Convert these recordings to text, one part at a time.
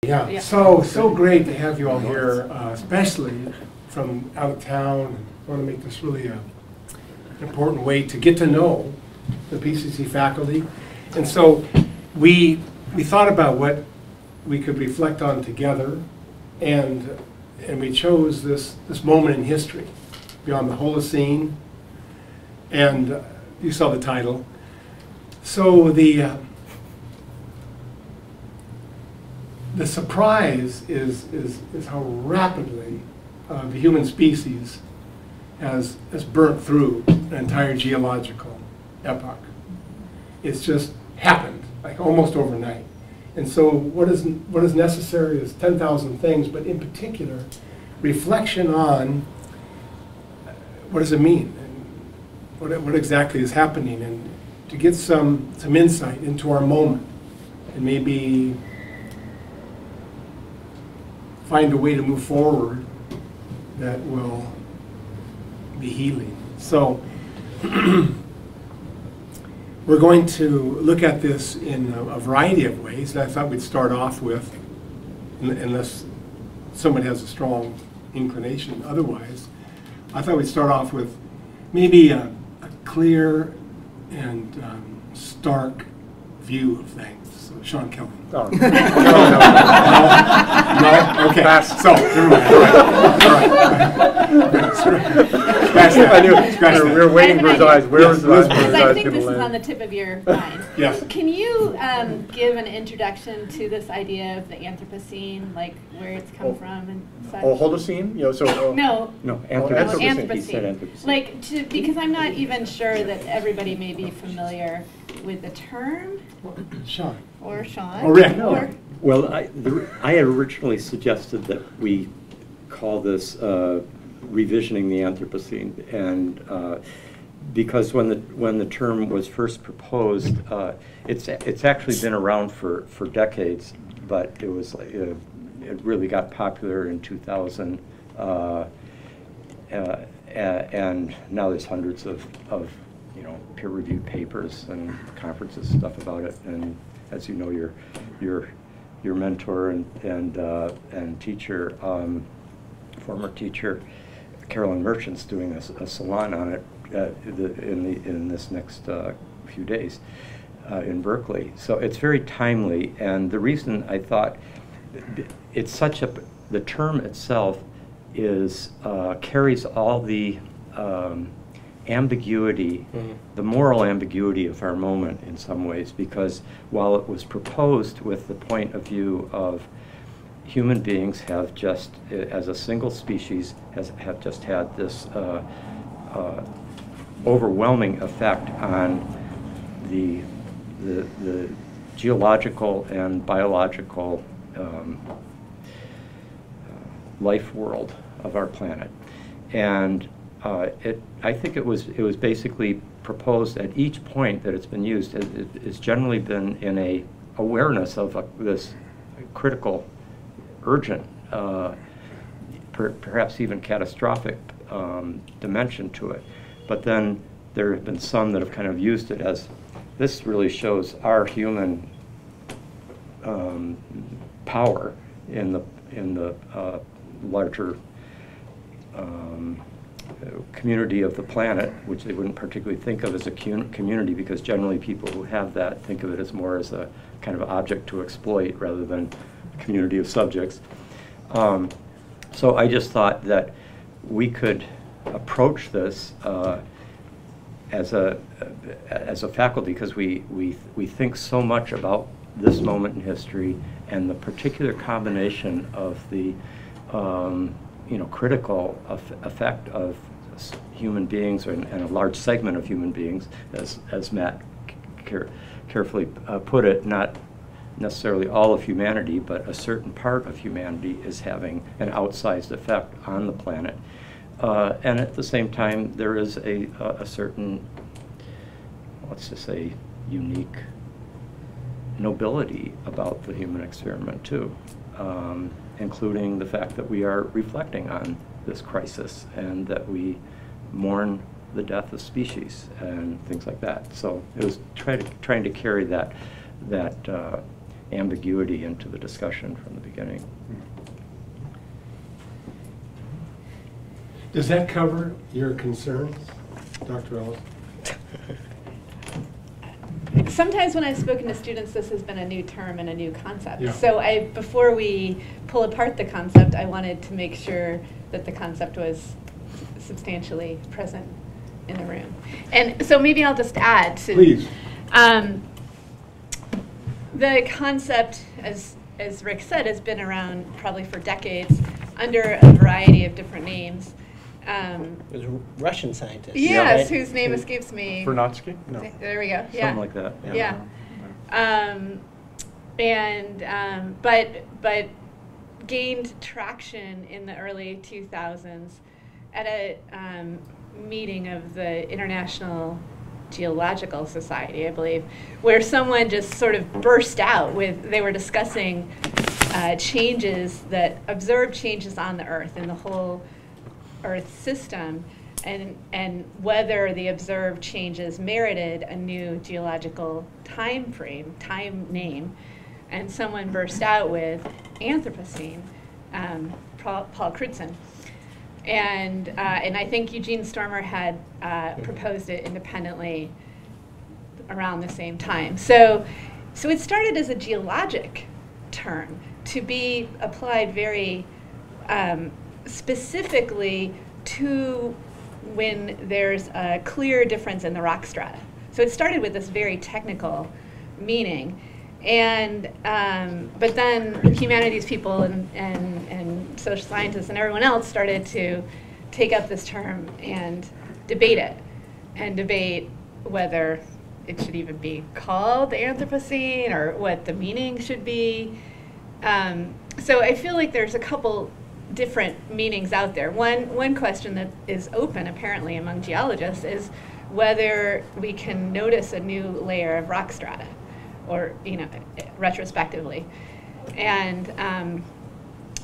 Yeah, so great to have you all here, especially from out of town. I want to make this really an important way to get to know the PCC faculty. And so we thought about what we could reflect on together, and we chose this moment in history, beyond the Holocene, and you saw the title. So the surprise is how rapidly the human species has burnt through an entire geological epoch. It's just happened, like almost overnight. And so what is necessary is 10,000 things, but in particular, reflection on what does it mean, and what exactly is happening, and to get some insight into our moment, and maybe find a way to move forward that will be healing. So we're going to look at this in a variety of ways, and I thought we'd start off with, unless someone has a strong inclination otherwise, I thought we'd start off with maybe a clear and stark view of things. So, Sean Kelly. Oh. No? Okay. Pass. So, never mind. All right. Scratch that. I knew. Scratch that. We were waiting for his eyes. Where was his eyes? Because I think this is on the tip of your mind. Yes. Can you give an introduction to this idea of the Anthropocene, like where it's come from and such? Oh, Holocene? You know, so, No. No, Anthropocene. He said Anthropocene. Like, because I'm not even sure that everybody may be familiar with the term, Sean. or Sean. Or Rick. Or, Well, I had originally suggested that we call this revisioning the Anthropocene, and because when the term was first proposed, it's actually been around for decades, but it was it really got popular in 2000, and now there's hundreds of peer-reviewed papers and conferences and stuff about it. And as you know, your mentor and teacher, former teacher, Carolyn Merchant's doing a salon on it in this next few days in Berkeley. So it's very timely, and the reason I thought it's the term itself is carries all the ambiguity, the moral ambiguity of our moment in some ways, because while it was proposed with the point of view of human beings have just, as a single species, have just had this overwhelming effect on the geological and biological life world of our planet. And I think it was basically proposed at each point that it's been used. It's generally been in a awareness of this critical, urgent, perhaps even catastrophic dimension to it. But then there have been some that have kind of used it as, this really shows our human power in the larger community of the planet, which they wouldn't particularly think of as a community, because generally people who have that think of it as more as a kind of object to exploit rather than a community of subjects. So I just thought that we could approach this as a faculty, because we think so much about this moment in history and the particular combination of the critical effect of human beings and a large segment of human beings, as Matt carefully put it, not necessarily all of humanity, but a certain part of humanity is having an outsized effect on the planet. And at the same time, there is a certain, let's just say, unique nobility about the human experiment too, including the fact that we are reflecting on this crisis and that we mourn the death of species and things like that. So it was trying to carry that ambiguity into the discussion from the beginning. Does that cover your concerns, Dr. Ellis? Sometimes when I've spoken to students, this has been a new term and a new concept. Yeah. So before we pull apart the concept, I wanted to make sure that the concept was substantially present in the room. And so maybe I'll just add to. Please. The concept, as Rick said, has been around probably for decades under a variety of different names. It was a Russian scientist. Yes, right? whose name escapes me. Vernadsky? No. There we go. Something Yeah. like that. Yeah. But gained traction in the early 2000s at a meeting of the International Geological Society, I believe, where someone just sort of burst out with, they were discussing observed changes on the Earth, in the whole Earth system, and whether the observed changes merited a new geological time name. And someone burst out with Anthropocene, Paul Crutzen. And I think Eugene Stormer had proposed it independently around the same time. So it started as a geologic term to be applied very specifically to when there's a clear difference in the rock strata. So it started with this very technical meaning. And but then humanities people and social scientists and everyone else started to take up this term and debate it, and debate whether it should even be called the Anthropocene or what the meaning should be. So I feel like there's a couple different meanings out there. One question that is open apparently among geologists is whether we can notice a new layer of rock strata, or retrospectively, and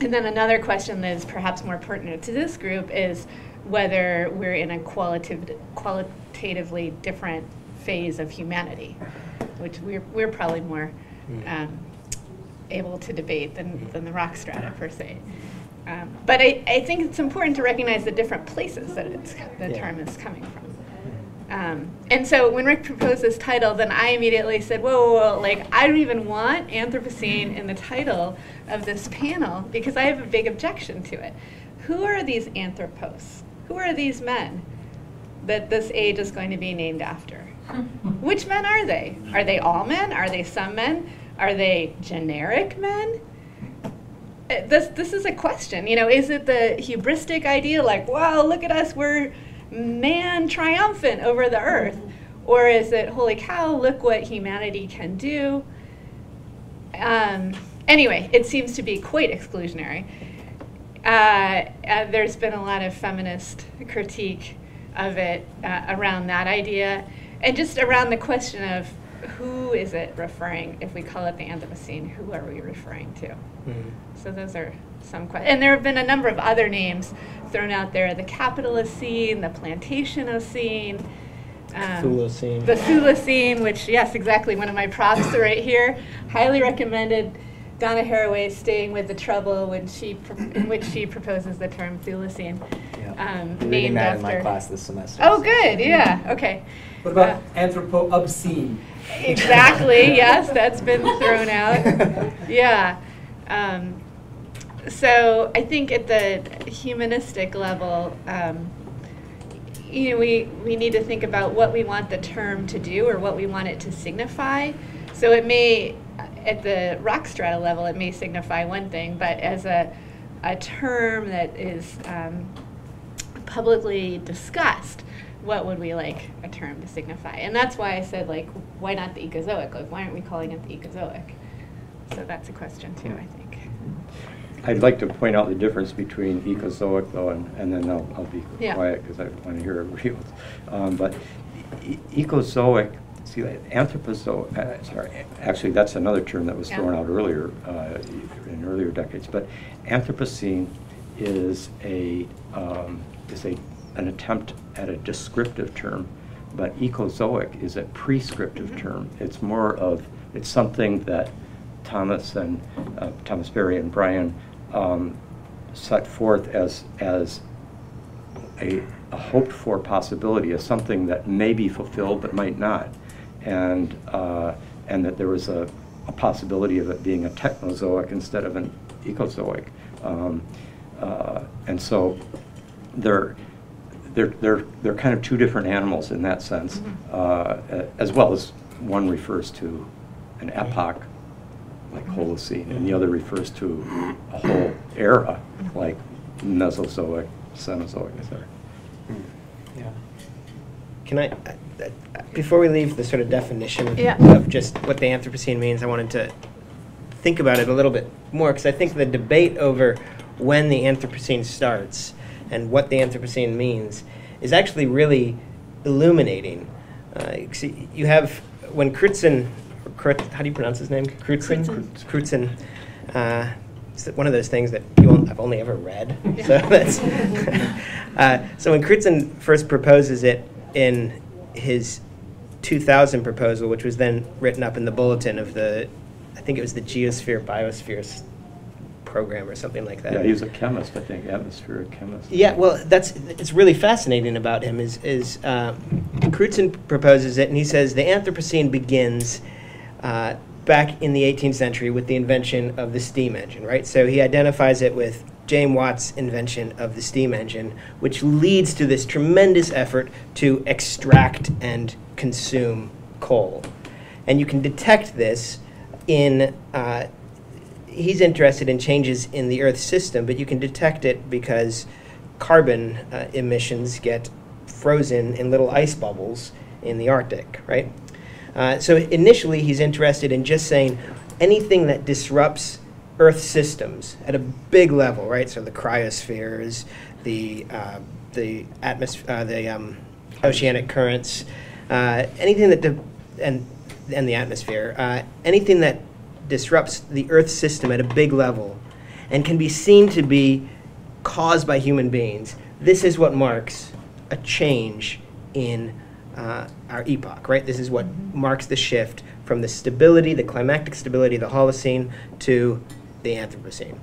then another question that is perhaps more pertinent to this group is whether we're in a qualitatively different phase of humanity, which we're probably more able to debate than the rock strata per se. But I think it's important to recognize the different places that the term is coming from. And so when Rick proposed this title, then I immediately said, whoa, like, I don't even want Anthropocene in the title of this panel because I have a big objection to it. Who are these anthropos? Who are these men that this age is going to be named after? Which men are they? Are they all men? Are they some men? Are they generic men? This is a question. Is it the hubristic idea, like, wow, look at us, we're man triumphant over the earth? Or is it, holy cow, look what humanity can do? Anyway, it seems to be quite exclusionary. There's been a lot of feminist critique of it around that idea, and just around the question of who is it referring, if we call it the Anthropocene, who are we referring to? So those are some questions. And there have been a number of other names thrown out there: the Capitalocene, the Plantationocene, Holocene. the Holocene, which, yes, exactly, one of my props right here. Highly recommended Donna Haraway staying with the trouble when in which she proposes the term Holocene. Reading that in my class this semester. Oh, good, yeah, okay. What about Anthropocene? Exactly, yes, that's been thrown out. Yeah. So I think at the humanistic level, we need to think about what we want the term to do or what we want it to signify. So it may, at the rock strata level, it may signify one thing, but as a term that is publicly discussed, what would we like a term to signify? And that's why I said, like, why not the Ecozoic? Like, why aren't we calling it the Ecozoic? So that's a question too, I think. I'd like to point out the difference between Ecozoic, though, and then I'll be quiet because I want to hear everybody else. But Ecozoic, see, Anthropozoic, sorry, actually that's another term that was thrown out earlier, in earlier decades. But Anthropocene is an attempt at a descriptive term, but Ecozoic is a prescriptive term. It's more of, it's something that Thomas and Thomas Berry and Brian set forth as a hoped-for possibility, as something that may be fulfilled but might not, and that there was a possibility of it being a technozoic instead of an ecozoic, and so they're kind of two different animals in that sense, as well as one refers to an epoch like Holocene, and the other refers to a whole era like Mesozoic, Cenozoic, etc. Yeah. Can I, before we leave the sort of definition Yeah. of just what the Anthropocene means, I wanted to think about it a little bit more, because I think the debate over when the Anthropocene starts and what the Anthropocene means is actually really illuminating. You have, when Crutzen, how do you pronounce his name? Crutzen. It's one of those things that I've only ever read. So that's so when Crutzen first proposes it in his 2000 proposal, which was then written up in the bulletin of I think it was the Geosphere Biospheres program or something like that. Yeah, he was a chemist, I think, atmospheric chemist. Yeah, well, it's really fascinating about him is Crutzen proposes it, and he says the Anthropocene begins back in the 18th century with the invention of the steam engine, right? So he identifies it with James Watt's invention of the steam engine, which leads to this tremendous effort to extract and consume coal. And you can detect this in, he's interested in changes in the Earth's system, but you can detect it because carbon emissions get frozen in little ice bubbles in the Arctic, right? So initially, he's interested in just saying anything that disrupts Earth systems at a big level, right? So the cryospheres, the oceanic currents, anything that and the atmosphere, anything that disrupts the Earth system at a big level, and can be seen to be caused by human beings. This is what marks a change in our epoch, right? This is what marks the shift from the stability, the climactic stability of the Holocene to the Anthropocene.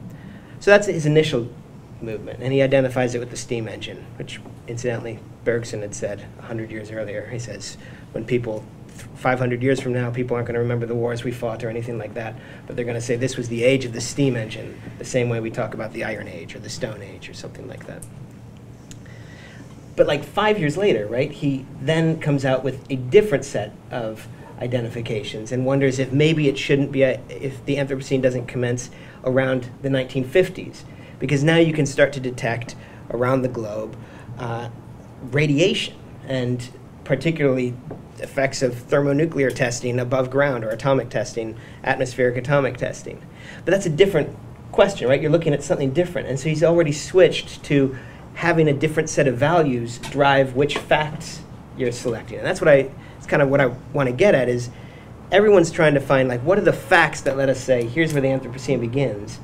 So that's his initial movement, and he identifies it with the steam engine, which incidentally Bergson had said 100 years earlier. He says when people, 500 years from now, people aren't going to remember the wars we fought or anything like that, but they're going to say this was the age of the steam engine, the same way we talk about the Iron Age or the Stone Age or something like that. But like 5 years later, right, he then comes out with a different set of identifications and wonders if maybe it shouldn't be, if the Anthropocene doesn't commence around the 1950s. Because now you can start to detect around the globe radiation, and particularly effects of thermonuclear testing above ground or atomic testing, atmospheric atomic testing. But that's a different question, right? You're looking at something different. And so he's already switched to having a different set of values drive which facts you're selecting. And that's it's kind of what I want to get at is everyone's trying to find, like, what are the facts that let us say, here's where the Anthropocene begins.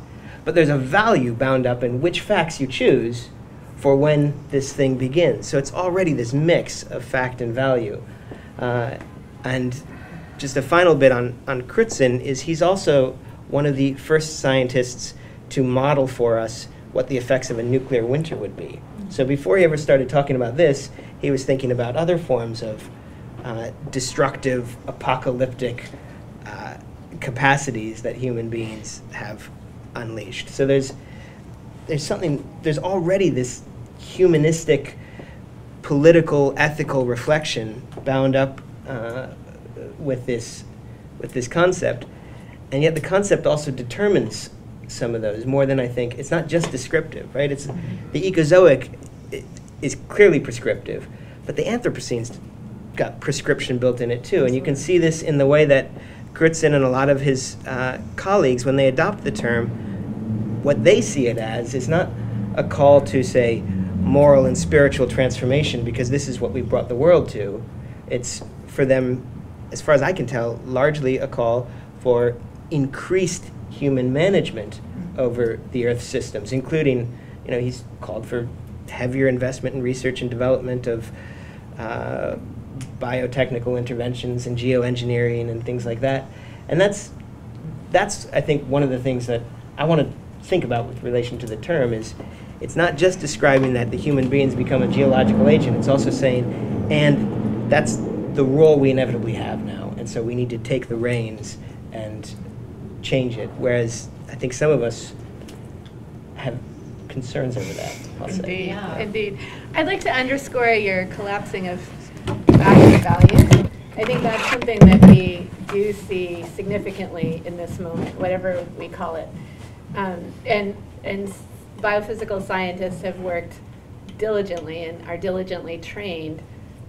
But there's a value bound up in which facts you choose for when this thing begins. So it's already this mix of fact and value. And just a final bit on Crutzen is he's also one of the first scientists to model for us what the effects of a nuclear winter would be. So before he ever started talking about this, he was thinking about other forms of destructive, apocalyptic capacities that human beings have unleashed. So there's already this humanistic, political, ethical reflection bound up with this concept, and yet the concept also determines some of those more than I think. It's not just descriptive, right? It's the Ecozoic is clearly prescriptive, but the Anthropocene's got prescription built in it too, and you can see this in the way that Crutzen and a lot of his colleagues, when they adopt the term, what they see it as is not a call to, say, moral and spiritual transformation, because this is what we brought the world to. It's, for them, as far as I can tell, largely a call for increased human management over the Earth's systems, including, he's called for heavier investment in research and development of biotechnical interventions and geoengineering and things like that. And that's that's, I think, one of the things that I want to think about with relation to the term is it's not just describing that the human beings become a geological agent, it's also saying, and that's the role we inevitably have now, and so we need to take the reins and change it, whereas I think some of us have concerns over that, I'll say. Indeed, indeed. I'd like to underscore your collapsing of fact and value. I think that's something that we do see significantly in this moment, whatever we call it. And biophysical scientists have worked diligently and are diligently trained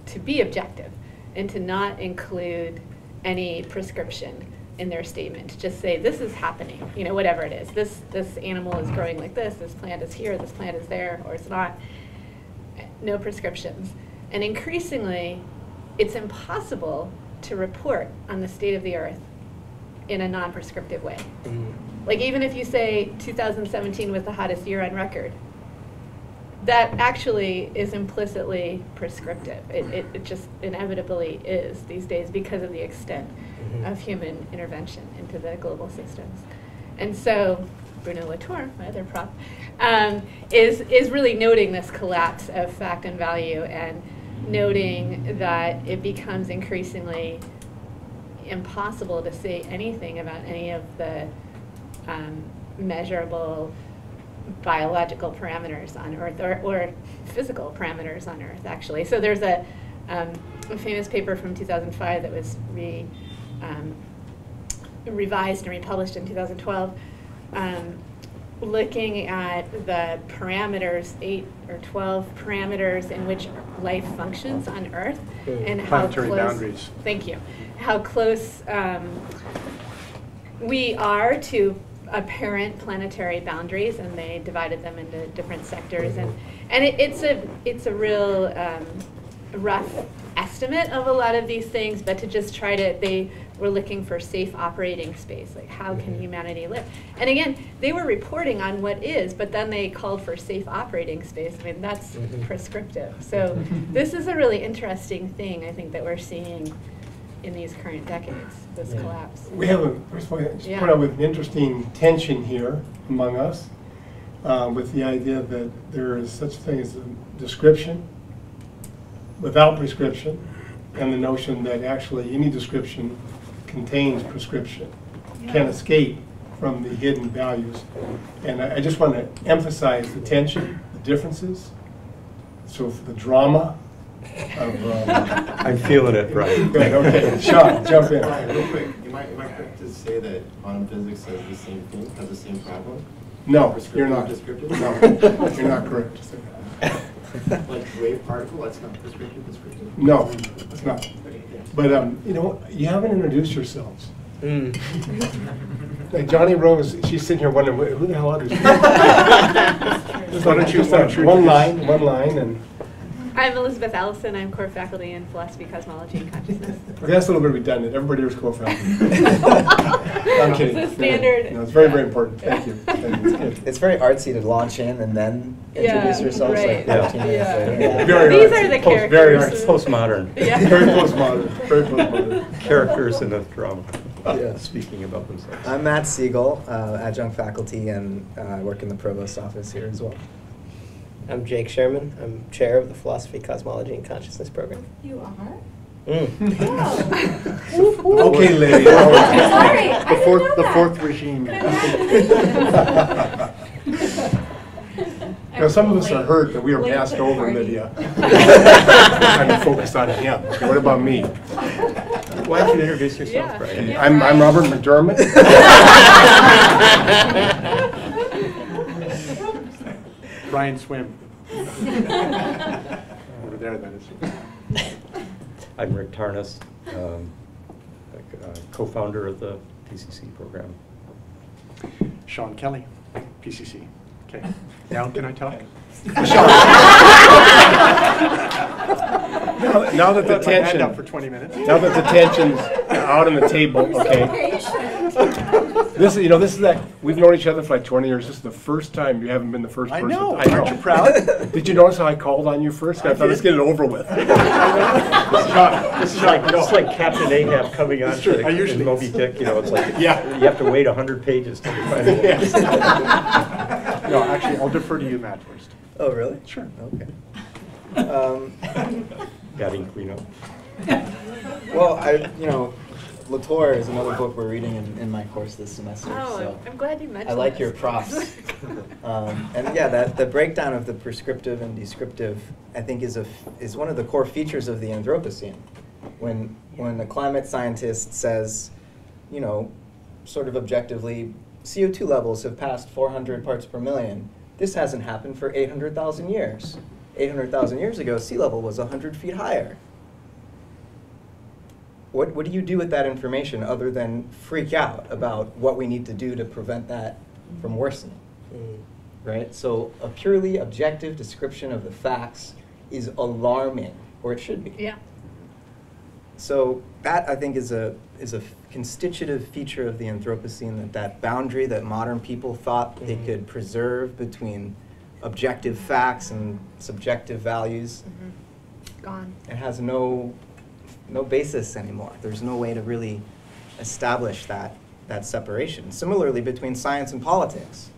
to be objective and to not include any prescription in their statement. To just say, this is happening, you know, whatever it is. This animal is growing like this plant is here, this plant is there, or it's not. No prescriptions. And increasingly, it's impossible to report on the state of the earth in a non-prescriptive way. Like even if you say 2017 was the hottest year on record, that actually is implicitly prescriptive. It just inevitably is these days because of the extent of human intervention into the global systems. And so Bruno Latour, my other prop, is really noting this collapse of fact and value and noting that it becomes increasingly impossible to say anything about any of the measurable biological parameters on Earth or physical parameters on Earth, actually. So there's a famous paper from 2005 that was revised and republished in 2012, looking at the parameters, 8 or 12 parameters in which life functions on Earth, and how planetary close, boundaries. Thank you, how close we are to apparent planetary boundaries, and they divided them into different sectors, and it's a real rough estimate of a lot of these things, but to just try to, they were looking for safe operating space, like how can humanity live? And again, they were reporting on what is, but then they called for safe operating space. I mean, that's prescriptive. So this is a really interesting thing, I think, that we're seeing in these current decades, this collapse. We have first of all, just point out with an interesting tension here among us, with the idea that there is such a thing as a description without prescription, and the notion that actually any description contains prescription, can escape from the hidden values. And I just want to emphasize the tension, the differences. So for the drama of... I'm feeling it, Brian. Good, okay. Sean, jump in. Brian, real quick, am I correct to say that quantum physics says the same thing, has the same problem? No, you're not. Descriptive? No, you're not correct. Like wave particle, that's not prescriptive? No, it's not. But you know, you haven't introduced yourselves. Like Johnny Rose, she's sitting here wondering who the hell are these people? Why don't you one line, and. I'm Elizabeth Allison. I'm core faculty in philosophy, cosmology, and consciousness. Okay, that's a little bit redundant. Everybody here is core faculty. I'm kidding. It's a standard. No, it's very, very important. Thank you. It's very artsy to launch in and then introduce yourselves right. like 15 minutes later. Yeah. Very These artsy. are the Very characters. artsy. Postmodern. Yeah. Very postmodern. Very postmodern. Characters in a drama. Yeah. Speaking about themselves. I'm Matt Siegel, adjunct faculty, and I work in the provost office here as well. I'm Jake Sherman. I'm chair of the Philosophy, Cosmology, and Consciousness program. You are? Oh. Okay, lady. Sorry, I didn't know The that. fourth regime. Now, some of us are hurt that we are Late passed to the over, party. Lydia. Trying to focus on him. Okay, what about me? Why don't you introduce yourself, Yeah. Brian? Yeah. I'm Robert McDermott. Brian Swim. Over there, that is. I'm Rick Tarnas, co-founder of the PCC program. Sean Kelly, PCC. Okay. Now can I talk? Now that the Put my hand tension, up for 20 minutes. now that the tension's out on the table, okay. Okay, you should. This is, this is that, we've known each other for like 20 years. This is the first time you haven't been the first I person. know. to Aren't you proud? Did you notice how I called on you first? I thought, let's get it over with. This is like Captain Ahab coming on true. I to usually- Moby Dick, it's like, Yeah. you have to wait 100 pages to find it. No, actually, I'll defer to you, Matt, first. Oh, really? Sure. Okay. Batting cleanup. Well, Latour is another book we're reading in my course this semester. Oh, so I'm glad you mentioned I like this. your props. And yeah, the breakdown of the prescriptive and descriptive, I think, is one of the core features of the Anthropocene. When a climate scientist says, sort of objectively, CO2 levels have passed 400 parts per million. This hasn't happened for 800,000 years. 800,000 years ago, sea level was 100 feet higher. What do you do with that information other than freak out about what we need to do to prevent that from worsening? Right? So a purely objective description of the facts is alarming, or it should be. Yeah. So that, I think, is a constitutive feature of the Anthropocene, that boundary that modern people thought they could preserve between objective facts and subjective values. Gone. It has no basis anymore. There's no way to really establish that separation. Similarly, between science and politics.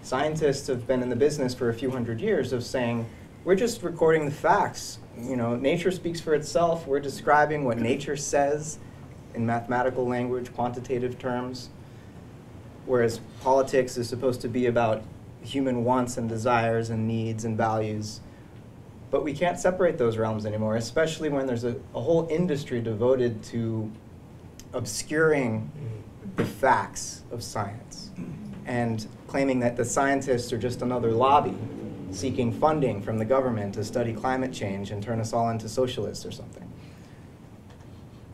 Scientists have been in the business for a few hundred years of saying, we're just recording the facts. Nature speaks for itself. We're describing what nature says in mathematical language, quantitative terms. Whereas politics is supposed to be about human wants and desires and needs and values. But we can't separate those realms anymore, especially when there's a whole industry devoted to obscuring the facts of science and claiming that the scientists are just another lobby seeking funding from the government to study climate change and turn us all into socialists or something.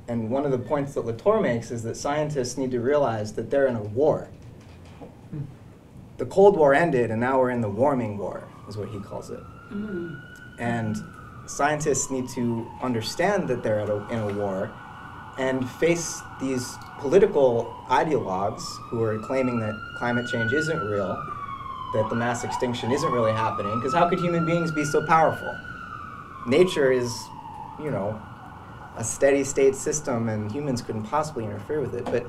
And one of the points that Latour makes is that scientists need to realize that they're in a war. The Cold War ended, and now we're in the warming war, is what he calls it. And scientists need to understand that they're in a war and face these political ideologues who are claiming that climate change isn't real, that the mass extinction isn't really happening, because how could human beings be so powerful? Nature is, a steady state system, and humans couldn't possibly interfere with it. But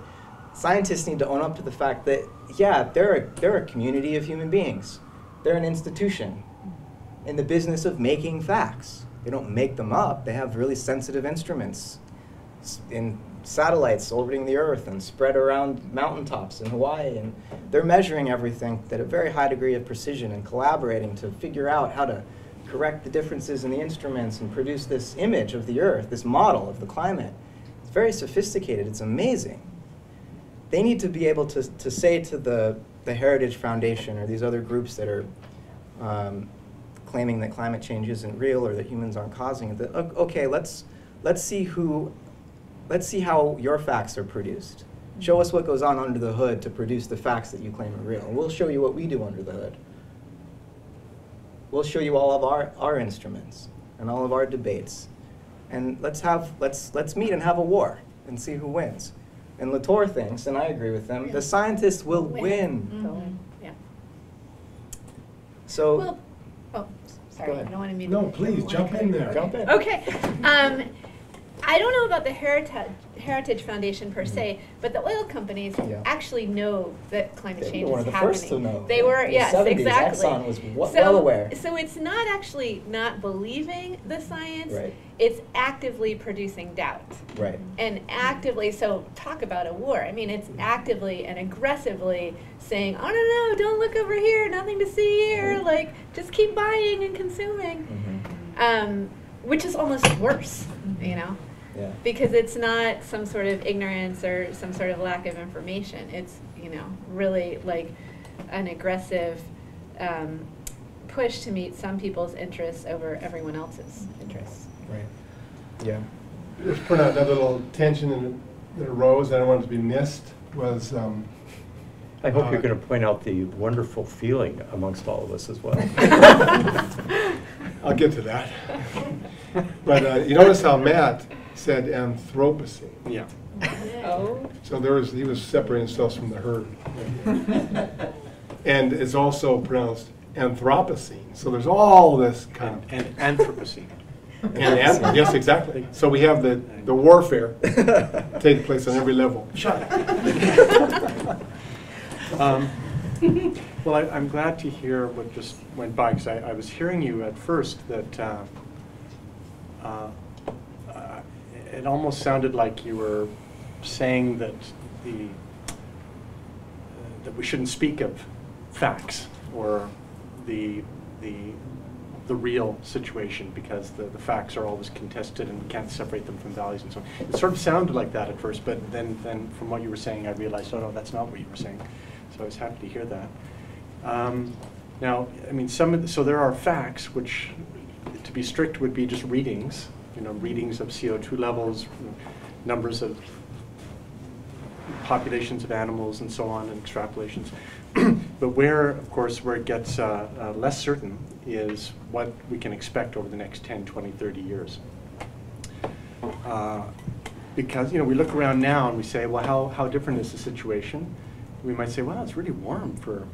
scientists need to own up to the fact that, yeah, they're a community of human beings. They're an institution in the business of making facts. They don't make them up. They have really sensitive instruments in satellites orbiting the Earth and spread around mountaintops in Hawaii. And they're measuring everything at a very high degree of precision and collaborating to figure out how to correct the differences in the instruments and produce this image of the Earth, this model of the climate. It's very sophisticated. It's amazing. They need to be able to say to the Heritage Foundation or these other groups that are claiming that climate change isn't real or that humans aren't causing it, that, okay, let's see how your facts are produced. Show us what goes on under the hood to produce the facts that you claim are real. And we'll show you what we do under the hood. We'll show you all of our instruments and all of our debates. And let's meet and have a war and see who wins. And Latour thinks, and I agree with them, the scientists will win. Yeah. So, Well, sorry, Go ahead. I don't want to mean. No, please, jump in there. jump in. Okay. I don't know about the Heritage Foundation per se, but the oil companies Yeah. actually know that climate They change were one is of the happening. first to know. They were, In the yes, 70s, exactly. Exxon was well aware. So it's not actually not believing the science. Right. It's actively producing doubt. Right. And actively, so talk about a war. I mean, it's actively and aggressively saying, oh, no, don't look over here, nothing to see here, like, just keep buying and consuming. Which is almost worse, Yeah. because it's not some sort of ignorance or some sort of lack of information. It's, really like an aggressive push to meet some people's interests over everyone else's interests. Right. Yeah. Just put out another little tension that arose, I don't want it to be missed, was I hope you're going to point out the wonderful feeling amongst all of us as well. I'll get to that. But you notice how Matt said Anthropocene. Yeah. Oh. So he was separating himself from the herd. And it's also pronounced Anthropocene. So there's all this kind of... And Anthropocene. Yes, exactly. So we have the warfare take place on every level. Well, I'm glad to hear what just went by, because I was hearing you at first that it almost sounded like you were saying that that we shouldn't speak of facts or the real situation, because the facts are always contested and we can't separate them from values and so on. It sort of sounded like that at first, but then from what you were saying, I realized, oh no, that's not what you were saying. So I was happy to hear that. Now, I mean, so there are facts, which, to be strict, would be just readings. Readings of CO2 levels, numbers of populations of animals, and so on, and extrapolations. But where it gets less certain is what we can expect over the next 10, 20, 30 years. Because we look around now and we say, well, how different is the situation? We might say, well, it's really warm for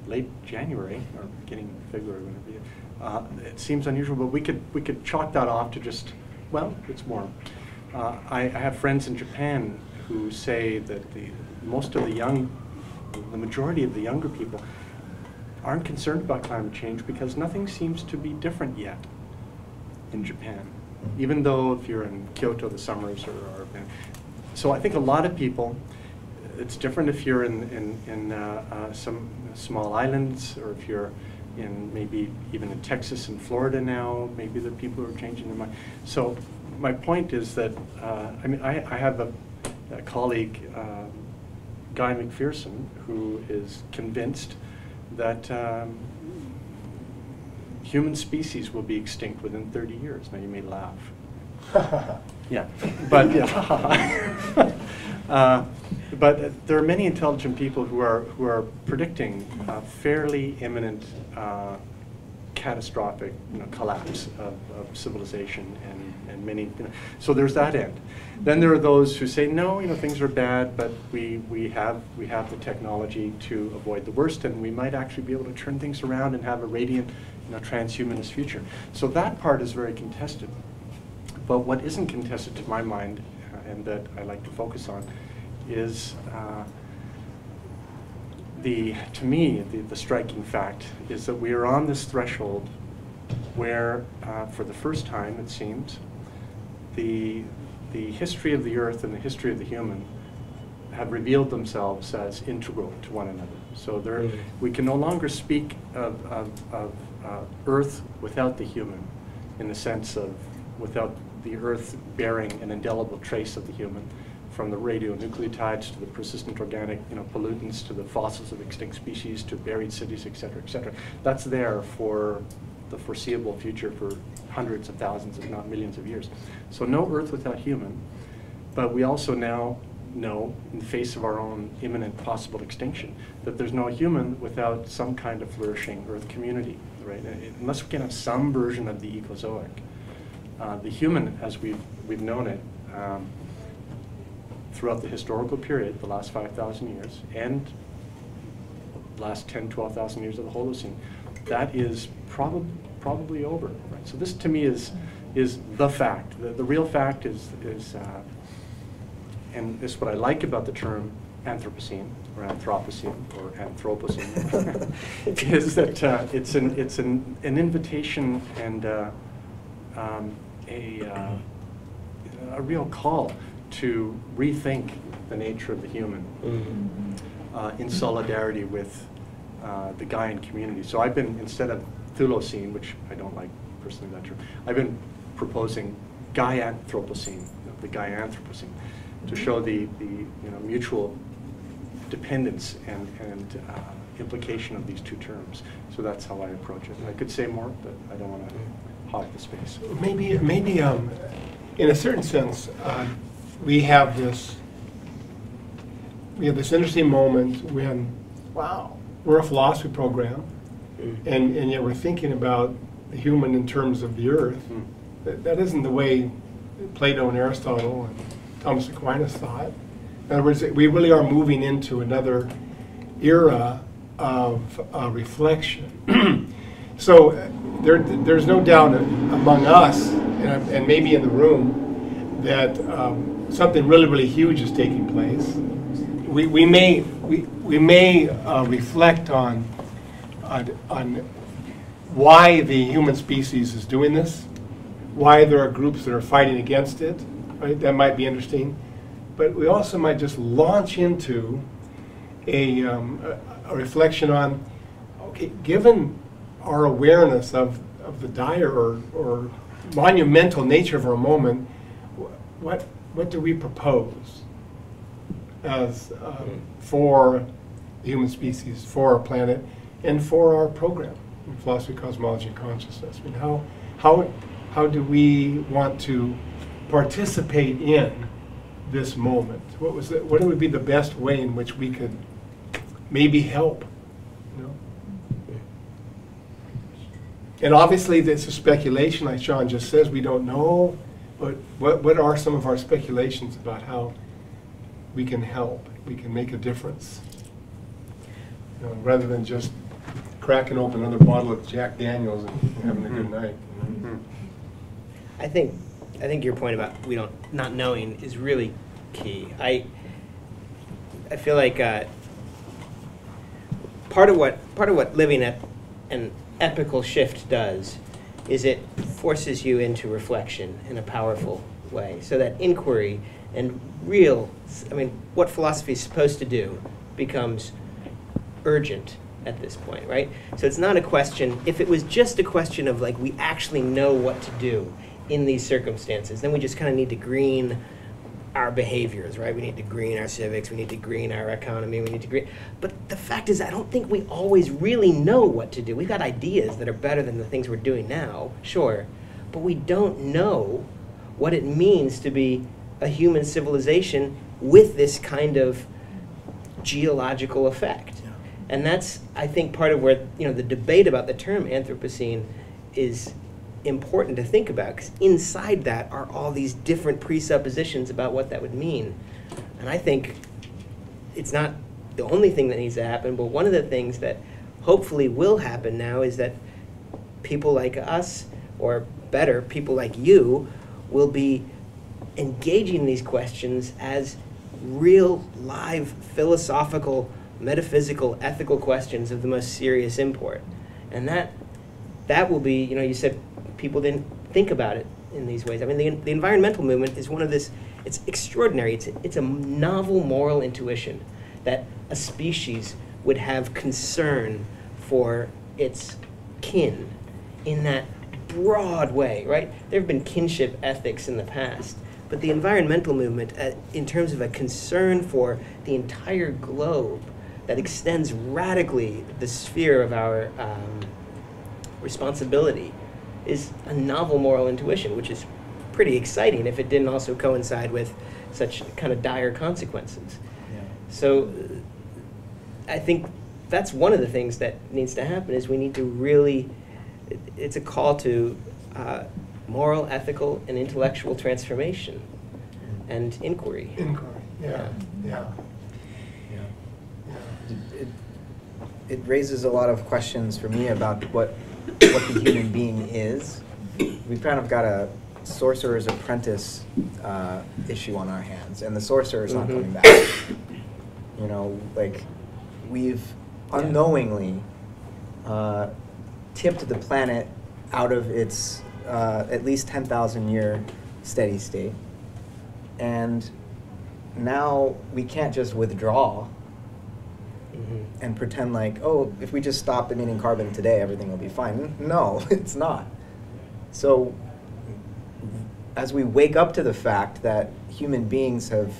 late January or beginning of February, whenever it seems unusual, but we could chalk that off to just, well, it's warm. I have friends in Japan who say that the majority of the younger people aren't concerned about climate change because nothing seems to be different yet in Japan, even though if you're in Kyoto, the summers are so I think a lot of people, it's different if you're in some small islands, or if you're in maybe even in Texas and Florida now, maybe the people are changing their mind. So my point is that, I have a colleague, Guy McPherson, who is convinced that human species will be extinct within 30 years. Now you may laugh. Yeah, but but there are many intelligent people who are predicting fairly imminent catastrophic collapse of civilization and many. So there's that end. Then there are those who say no, things are bad, but we have the technology to avoid the worst, and we might actually be able to turn things around and have a radiant, transhumanist future. So that part is very contested. But what isn't contested to my mind, and that I like to focus on, is to me, the striking fact is that we are on this threshold where, for the first time, it seems, the history of the Earth and the history of the human have revealed themselves as integral to one another. So we can no longer speak of Earth without the human, in the sense of without the Earth bearing an indelible trace of the human, from the radionucleotides to the persistent organic pollutants to the fossils of extinct species to buried cities, et cetera, et cetera. That's there for the foreseeable future, for hundreds of thousands, if not millions of years. So no Earth without human, but we also now know, in the face of our own imminent possible extinction, that there's no human without some kind of flourishing Earth community, right? Unless we can have some version of the Ecozoic. The human, as we've known it, throughout the historical period, the last 5,000 years, and the last 10, 12,000 years of the Holocene, that is probably over. Right? So this, to me, is the fact. The real fact is and this is what I like about the term Anthropocene, or Anthropocene, or Anthropocene, is that it's an invitation and a real call to rethink the nature of the human in solidarity with the Gaian community. So I've been, instead of Holocene, which I don't like personally that term, I've been proposing Anthropocene, the Anthropocene, to show the mutual dependence and implication of these two terms. So that's how I approach it. I could say more, but I don't want to hog the space. Maybe in a certain sense, we have this interesting moment when, wow, we're a philosophy program, and yet we're thinking about the human in terms of the Earth. That isn't the way Plato and Aristotle and Thomas Aquinas thought. In other words, we really are moving into another era of reflection. So there's no doubt among us, and maybe in the room, that something really, really huge is taking place. We may reflect on why the human species is doing this, why there are groups that are fighting against it. Right? That might be interesting. But we also might just launch into a reflection on, okay, given our awareness of the dire or monumental nature of our moment, what do we propose as for the human species, for our planet, and for our program in philosophy, cosmology, and consciousness? I mean, how do we want to participate in this moment? What would be the best way in which we could maybe help? You know? And obviously, this is speculation, like Sean just says. We don't know, but what are some of our speculations about how we can help, we can make a difference, you know, rather than just cracking open another bottle of Jack Daniels and having a good night. You know? I think your point about not knowing is really key. I feel like part of what living at an epical shift does is it forces you into reflection in a powerful way. So that inquiry and what philosophy is supposed to do becomes urgent at this point, right? So it's not a question. If it was just a question of like we actually know what to do in these circumstances, then we just kind of need to green our behaviors, right? We need to green our civics, we need to green our economy, we need to green. But the fact is, I don't think we always really know what to do. We've got ideas that are better than the things we're doing now, sure, but we don't know what it means to be a human civilization with this kind of geological effect. Yeah. And that's, I think, part of where the debate about the term Anthropocene is important to think about, because inside that are all these different presuppositions about what that would mean. And I think it's not the only thing that needs to happen, but one of the things that hopefully will happen now is that people like us, or better, people like you, will be engaging these questions as real, live, philosophical, metaphysical, ethical questions of the most serious import. And that will be, you said people didn't think about it in these ways. I mean, the environmental movement is one of this, it's extraordinary. It's a novel moral intuition that a species would have concern for its kin in that broad way, right? There have been kinship ethics in the past, but the environmental movement, in terms of a concern for the entire globe that extends radically the sphere of our responsibility, is a novel moral intuition, which is pretty exciting if it didn't also coincide with such kind of dire consequences. Yeah. So I think that's one of the things that needs to happen, is we need to really, it's a call to moral, ethical, and intellectual transformation and inquiry. Inquiry, yeah. It raises a lot of questions for me about what the human being is. We've kind of got a sorcerer's apprentice issue on our hands, and the sorcerer is not coming back. We've unknowingly tipped the planet out of its at least 10,000 year steady state, and now we can't just withdraw and pretend like, oh, if we just stop emitting carbon today, everything will be fine. No, it's not. So as we wake up to the fact that human beings have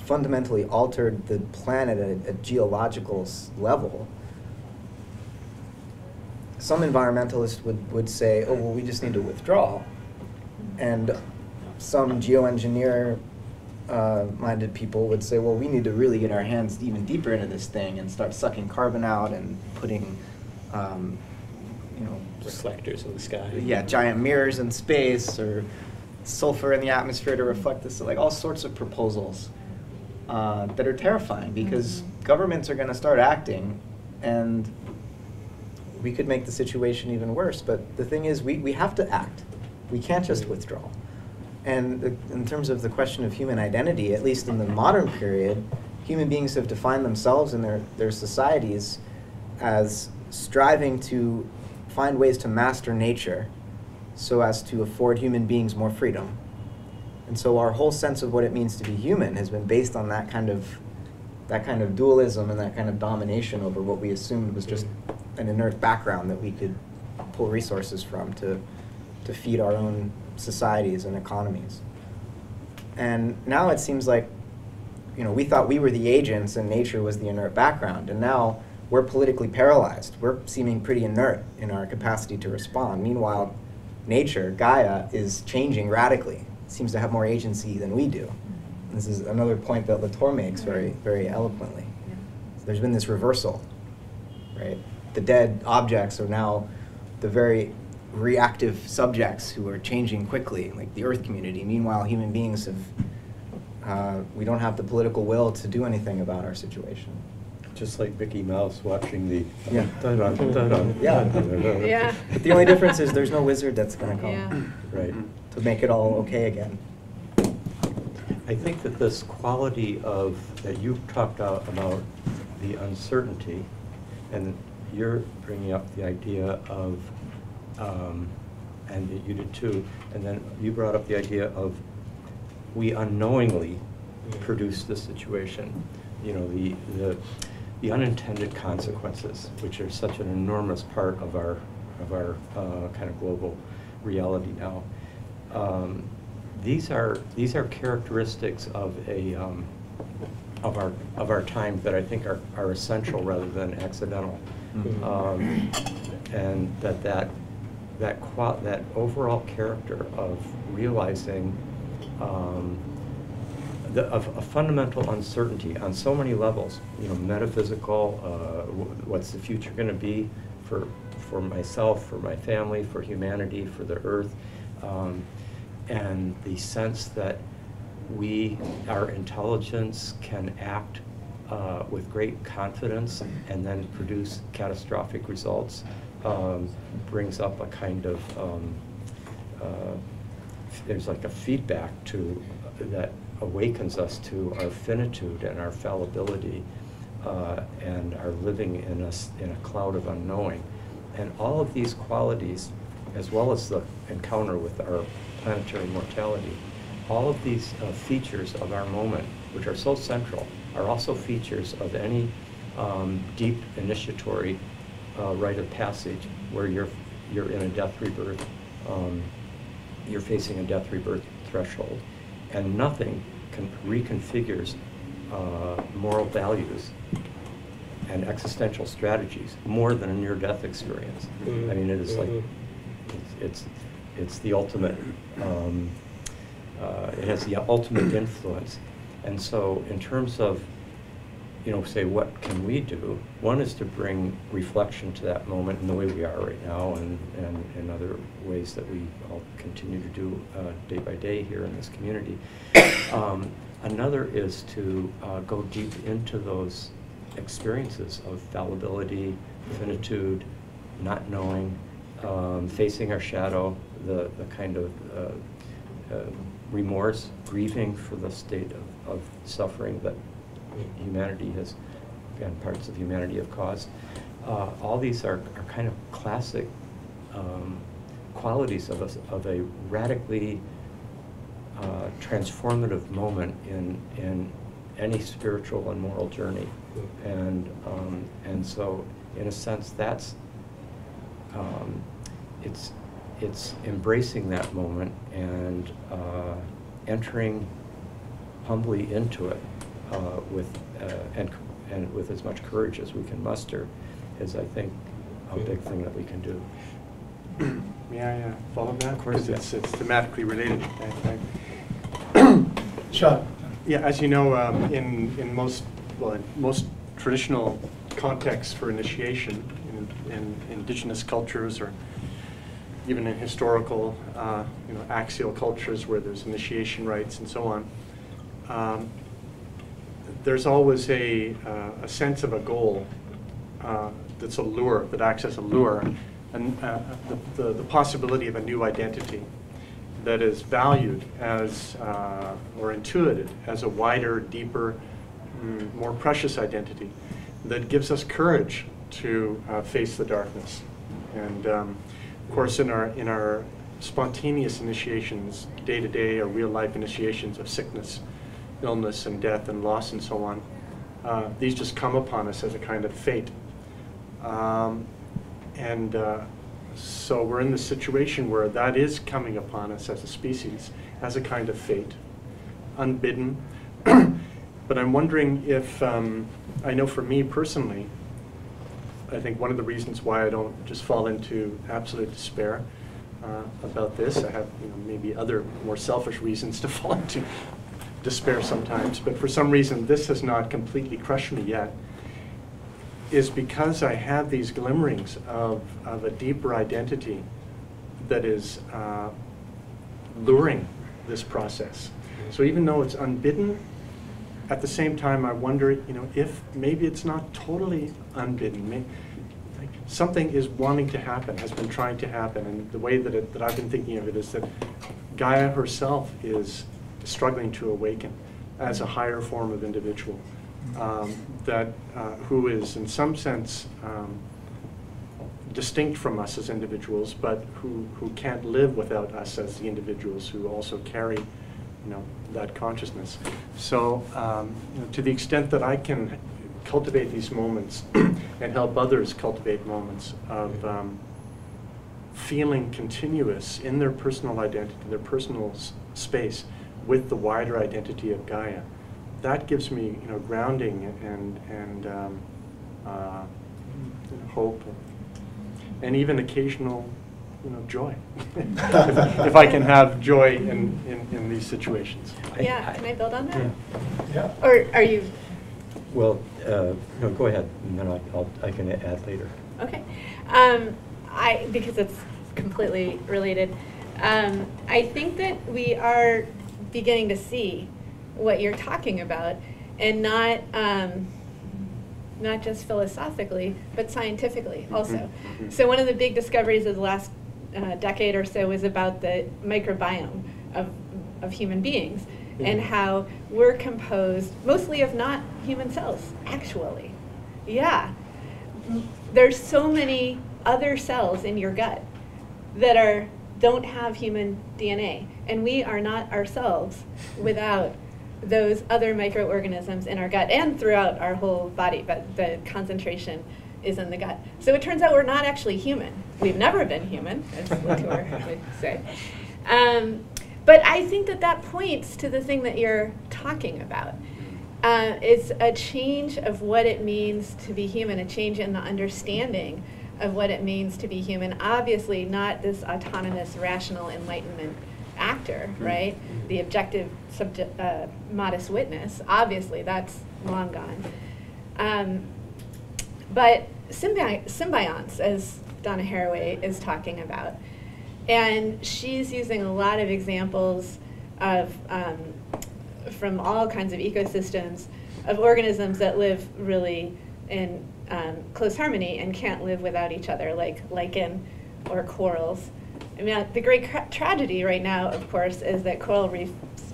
fundamentally altered the planet at a geological level, some environmentalists would say, oh, well, we just need to withdraw. And some geoengineer minded people would say, well, we need to really get our hands even deeper into this thing and start sucking carbon out and putting, reflectors in the sky. Yeah, giant mirrors in space, or sulfur in the atmosphere to reflect this, like all sorts of proposals that are terrifying because governments are going to start acting, and we could make the situation even worse. But the thing is, we have to act. We can't just withdraw. And in terms of the question of human identity, at least in the modern period, human beings have defined themselves and their societies as striving to find ways to master nature so as to afford human beings more freedom. And so our whole sense of what it means to be human has been based on that kind of dualism and that kind of domination over what we assumed was just an inert background that we could pull resources from to feed our own societies and economies. And now it seems like, we thought we were the agents and nature was the inert background, and now we're politically paralyzed. We're seeming pretty inert in our capacity to respond. Meanwhile, nature, Gaia, is changing radically. It seems to have more agency than we do. This is another point that Latour makes very, very eloquently. There's been this reversal, right? The dead objects are now the very reactive subjects who are changing quickly, like the Earth community. Meanwhile, human beings we don't have the political will to do anything about our situation. Just like Mickey Mouse watching the Yeah. dun-dun, dun-dun, Yeah. dun-dun-dun-dun. Yeah. But the only difference is there's no wizard that's going to come Yeah. Right. to make it all okay again. I think that this quality that you talked about the uncertainty, and you're bringing up the idea of, and you did too, and then you brought up the idea of we unknowingly produce the situation. The unintended consequences, which are such an enormous part of our kind of global reality now. These are characteristics of our time that I think are essential rather than accidental, and that overall character of realizing a fundamental uncertainty on so many levels, metaphysical, what's the future going to be for myself, for my family, for humanity, for the earth, and the sense that our intelligence can act with great confidence and then produce catastrophic results, brings up a kind of, there's like a feedback that awakens us to our finitude and our fallibility, and our living in a cloud of unknowing. And all of these qualities, as well as the encounter with our planetary mortality, all of these features of our moment, which are so central, are also features of any deep initiatory rite of passage where you're in a death rebirth, you're facing a death rebirth threshold. And nothing reconfigures moral values and existential strategies more than a near-death experience. I mean, it is like, it's the ultimate, it has the ultimate influence. And so in terms of, say, what can we do? One is to bring reflection to that moment in the way we are right now, and in other ways that we all continue to do day by day here in this community. Another is to go deep into those experiences of fallibility, finitude, not knowing, facing our shadow, the kind of remorse, grieving for the state of suffering that humanity has, and parts of humanity have caused. All these are kind of classic qualities of a radically transformative moment in any spiritual and moral journey. And so, in a sense, that's it's embracing that moment and entering humbly into it and with as much courage as we can muster is, I think, a big thing that we can do. May I follow that? Of course, Because it's thematically related. Chuck. Yeah, as you know, in most traditional contexts for initiation in indigenous cultures or even in historical, axial cultures where there's initiation rites and so on, there's always a sense of a goal that's a lure, that acts as a lure, and the possibility of a new identity that is valued as, or intuited as a wider, deeper, more precious identity that gives us courage to face the darkness. And of course, in our spontaneous initiations, day-to-day or real-life initiations of sickness, illness and death and loss and so on, these just come upon us as a kind of fate. So we're in this situation where that is coming upon us as a species, as a kind of fate, unbidden. But I'm wondering if, I know for me personally, I think one of the reasons why I don't just fall into absolute despair about this, I have maybe other more selfish reasons to fall into despair sometimes, but for some reason this has not completely crushed me yet, is because I have these glimmerings of a deeper identity that is luring this process. So even though it's unbidden, at the same time I wonder, if maybe it's not totally unbidden. Something is wanting to happen, has been trying to happen, and the way that I've been thinking of it is that Gaia herself is struggling to awaken as a higher form of individual. Who is in some sense distinct from us as individuals, but who can't live without us as the individuals who also carry, that consciousness. So, to the extent that I can cultivate these moments and help others cultivate moments of feeling continuous in their personal identity, their personal space, with the wider identity of Gaia, that gives me, grounding and hope, and even occasional, joy, if I can have joy in these situations. Yeah, can I build on that? Yeah. Or are you? Well, no, go ahead, and then I can add later. Okay. Because it's completely related, I think that we are beginning to see what you're talking about, and not just philosophically, but scientifically also. So one of the big discoveries of the last decade or so was about the microbiome of human beings, and how we're composed mostly of not human cells, actually. Yeah. There's so many other cells in your gut that don't have human DNA, and we are not ourselves without those other microorganisms in our gut and throughout our whole body, but the concentration is in the gut. So it turns out we're not actually human. We've never been human, as Latour would say. But I think that points to the thing that you're talking about. It's a change of what it means to be human, a change in the understanding of what it means to be human. Obviously not this autonomous, rational Enlightenment actor, right? The objective, modest witness. Obviously, that's long gone. But symbionts, as Donna Haraway is talking about, and she's using a lot of examples of from all kinds of ecosystems of organisms that live really in close harmony and can't live without each other, like lichen or corals. I mean, the great tragedy right now, of course, is that coral reefs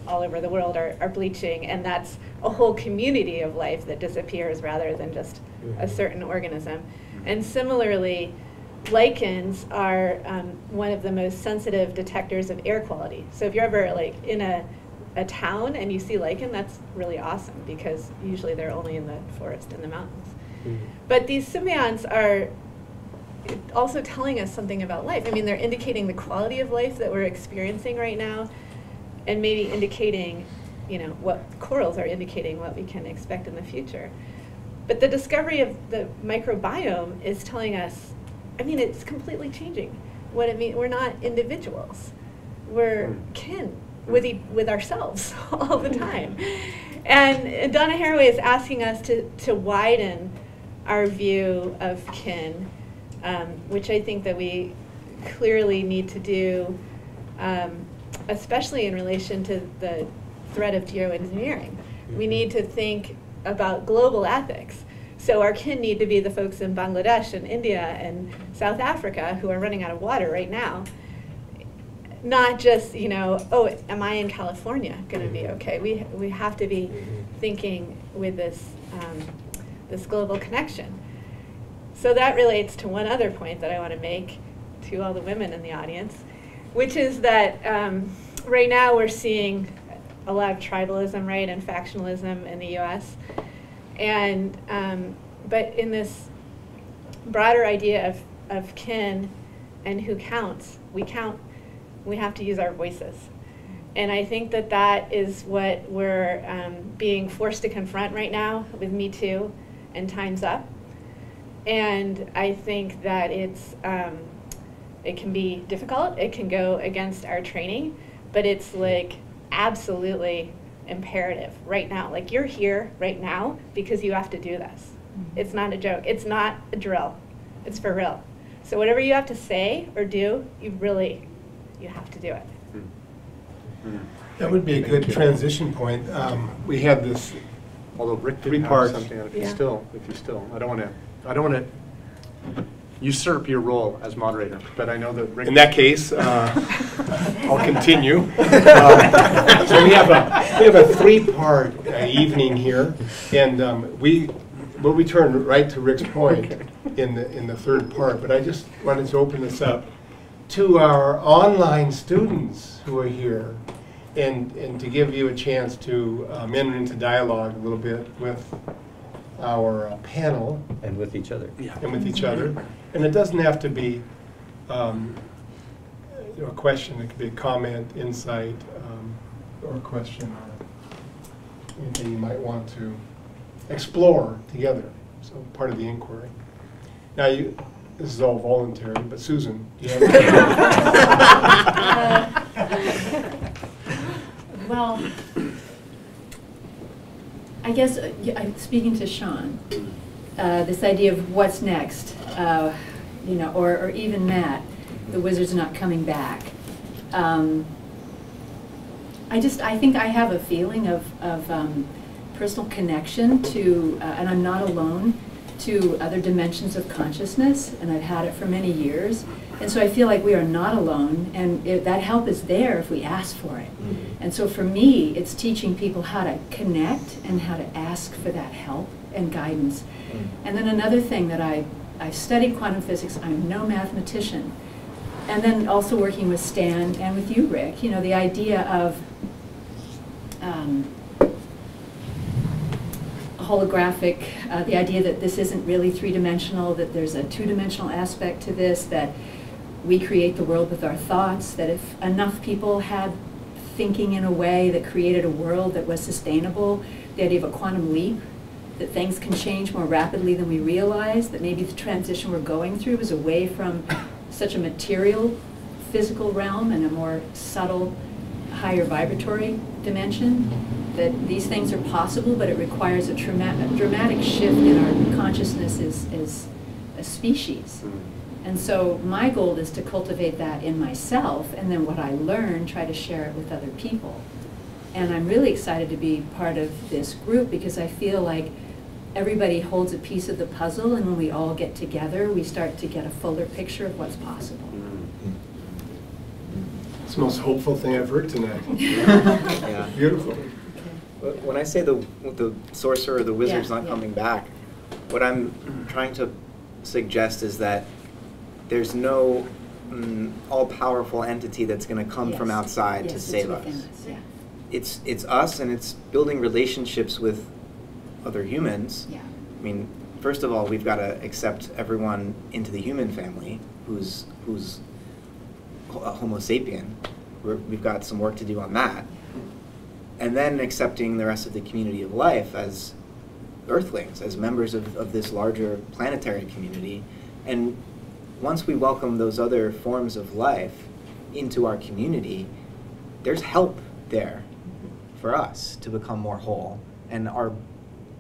all over the world are bleaching, and that's a whole community of life that disappears rather than just a certain organism. And similarly, lichens are one of the most sensitive detectors of air quality. So if you're ever in a town and you see lichen, that's really awesome, because usually they're only in the forest and the mountains. But these symbionts are also telling us something about life. I mean, they're indicating the quality of life that we're experiencing right now, and maybe indicating, what corals are indicating what we can expect in the future. But the discovery of the microbiome is telling us, I mean, it's completely changing what it means. We're not individuals. We're kin with ourselves all the time. And Donna Haraway is asking us to widen our view of kin, which I think that we clearly need to do, especially in relation to the threat of geoengineering. We need to think about global ethics. So our kin need to be the folks in Bangladesh and India and South Africa who are running out of water right now. Not just, you know, oh, am I in California going to be okay? We have to be thinking with this, this global connection. So that relates to one other point that I want to make to all the women in the audience, which is that right now we're seeing a lot of tribalism, right, and factionalism in the US. And, but in this broader idea of kin and who counts, we count, we have to use our voices. And I think that that is what we're being forced to confront right now with Me Too and Time's Up. And I think that it's, it can be difficult, it can go against our training, but it's like absolutely imperative right now. Like you're here right now because you have to do this. It's not a joke, it's not a drill, it's for real. So whatever you have to say or do, you have to do it. That would be a good transition point. We had this, Although Rick did Three-part. have something, and if Yeah. you still, I don't want to usurp your role as moderator, but I know that Rick. in that case, I'll continue. So we have a three-part evening here, and we'll return right to Rick's point in the third part. But I just wanted to open this up to our online students who are here, and to give you a chance to enter into dialogue a little bit with our panel And with each other. and with each other. And it doesn't have to be a question. It could be a comment, insight, or a question, or anything you might want to explore together. So part of the inquiry. Now, this is all voluntary, but Susan, do you have Well, I guess I'm speaking to Sean. This idea of what's next, you know, or even Matt, the wizard's not coming back. I think I have a feeling of personal connection to, and I'm not alone, to other dimensions of consciousness, and I've had it for many years. And so I feel like we are not alone, and that help is there if we ask for it. And so for me, it's teaching people how to connect and how to ask for that help and guidance. And then another thing that I've studied quantum physics, I'm no mathematician. And then also working with Stan and with you, Rick, you know, the idea of holographic, the idea that this isn't really three-dimensional, that there's a two-dimensional aspect to this, that we create the world with our thoughts, that if enough people had thinking in a way that created a world that was sustainable, the idea of a quantum leap, that things can change more rapidly than we realize, that maybe the transition we're going through is away from such a material, physical realm and a more subtle, higher vibratory dimension, that these things are possible, but it requires a dramatic shift in our consciousness as a species. And so my goal is to cultivate that in myself, and then what I learn, try to share it with other people. And I'm really excited to be part of this group because I feel like everybody holds a piece of the puzzle, and when we all get together, we start to get a fuller picture of what's possible. It's the most hopeful thing I've heard tonight. Yeah. Beautiful. When I say the sorcerer or the wizard's Yeah, not yeah. coming back, what I'm trying to suggest is that there's no all-powerful entity that's going to come from Yes. outside Yes, to it's save within us. Yeah. It's us, and it's building relationships with other humans. Yeah. I mean, first of all, we've got to accept everyone into the human family who's a Homo sapien. We've got some work to do on that. And then accepting the rest of the community of life as Earthlings, as members of this larger planetary community. And once we welcome those other forms of life into our community, there's help there for us to become more whole. And our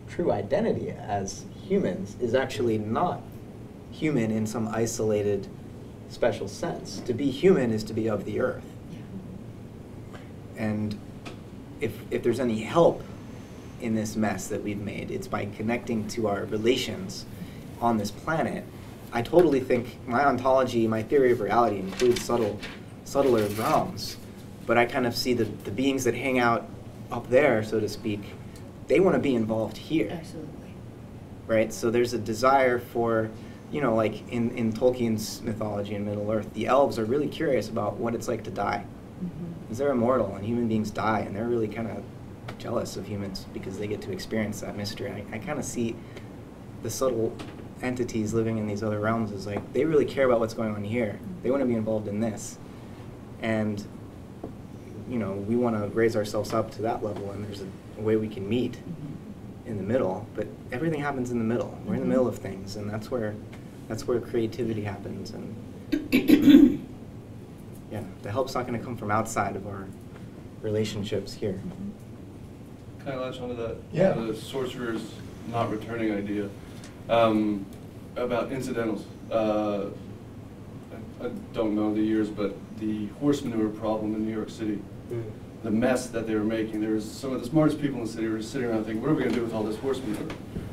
true identity as humans is actually not human in some isolated special sense. To be human is to be of the earth. And if there's any help in this mess that we've made, it's by connecting to our relations on this planet. I totally think my ontology, my theory of reality includes subtler realms, but I kind of see the beings that hang out up there, so to speak, they want to be involved here. Absolutely. Right? So there's a desire for, you know, like in Tolkien's mythology in Middle-earth, the elves are really curious about what it's like to die. Because they're immortal and human beings die, and they're really kind of jealous of humans because they get to experience that mystery. I kind of see the subtle entities living in these other realms as like, they really care about what's going on here. They want to be involved in this. And, you know, we want to raise ourselves up to that level, and there's a way we can meet in the middle, but everything happens in the middle. We're in the middle of things, and that's where creativity happens. And yeah, the help's not going to come from outside of our relationships here. Can I latch onto that? Yeah. The sorcerer's not returning idea about incidentals. I don't know the years, but the horse manure problem in New York City, the mess that they were making. There was some of the smartest people in the city were just sitting around thinking, what are we going to do with all this horse manure,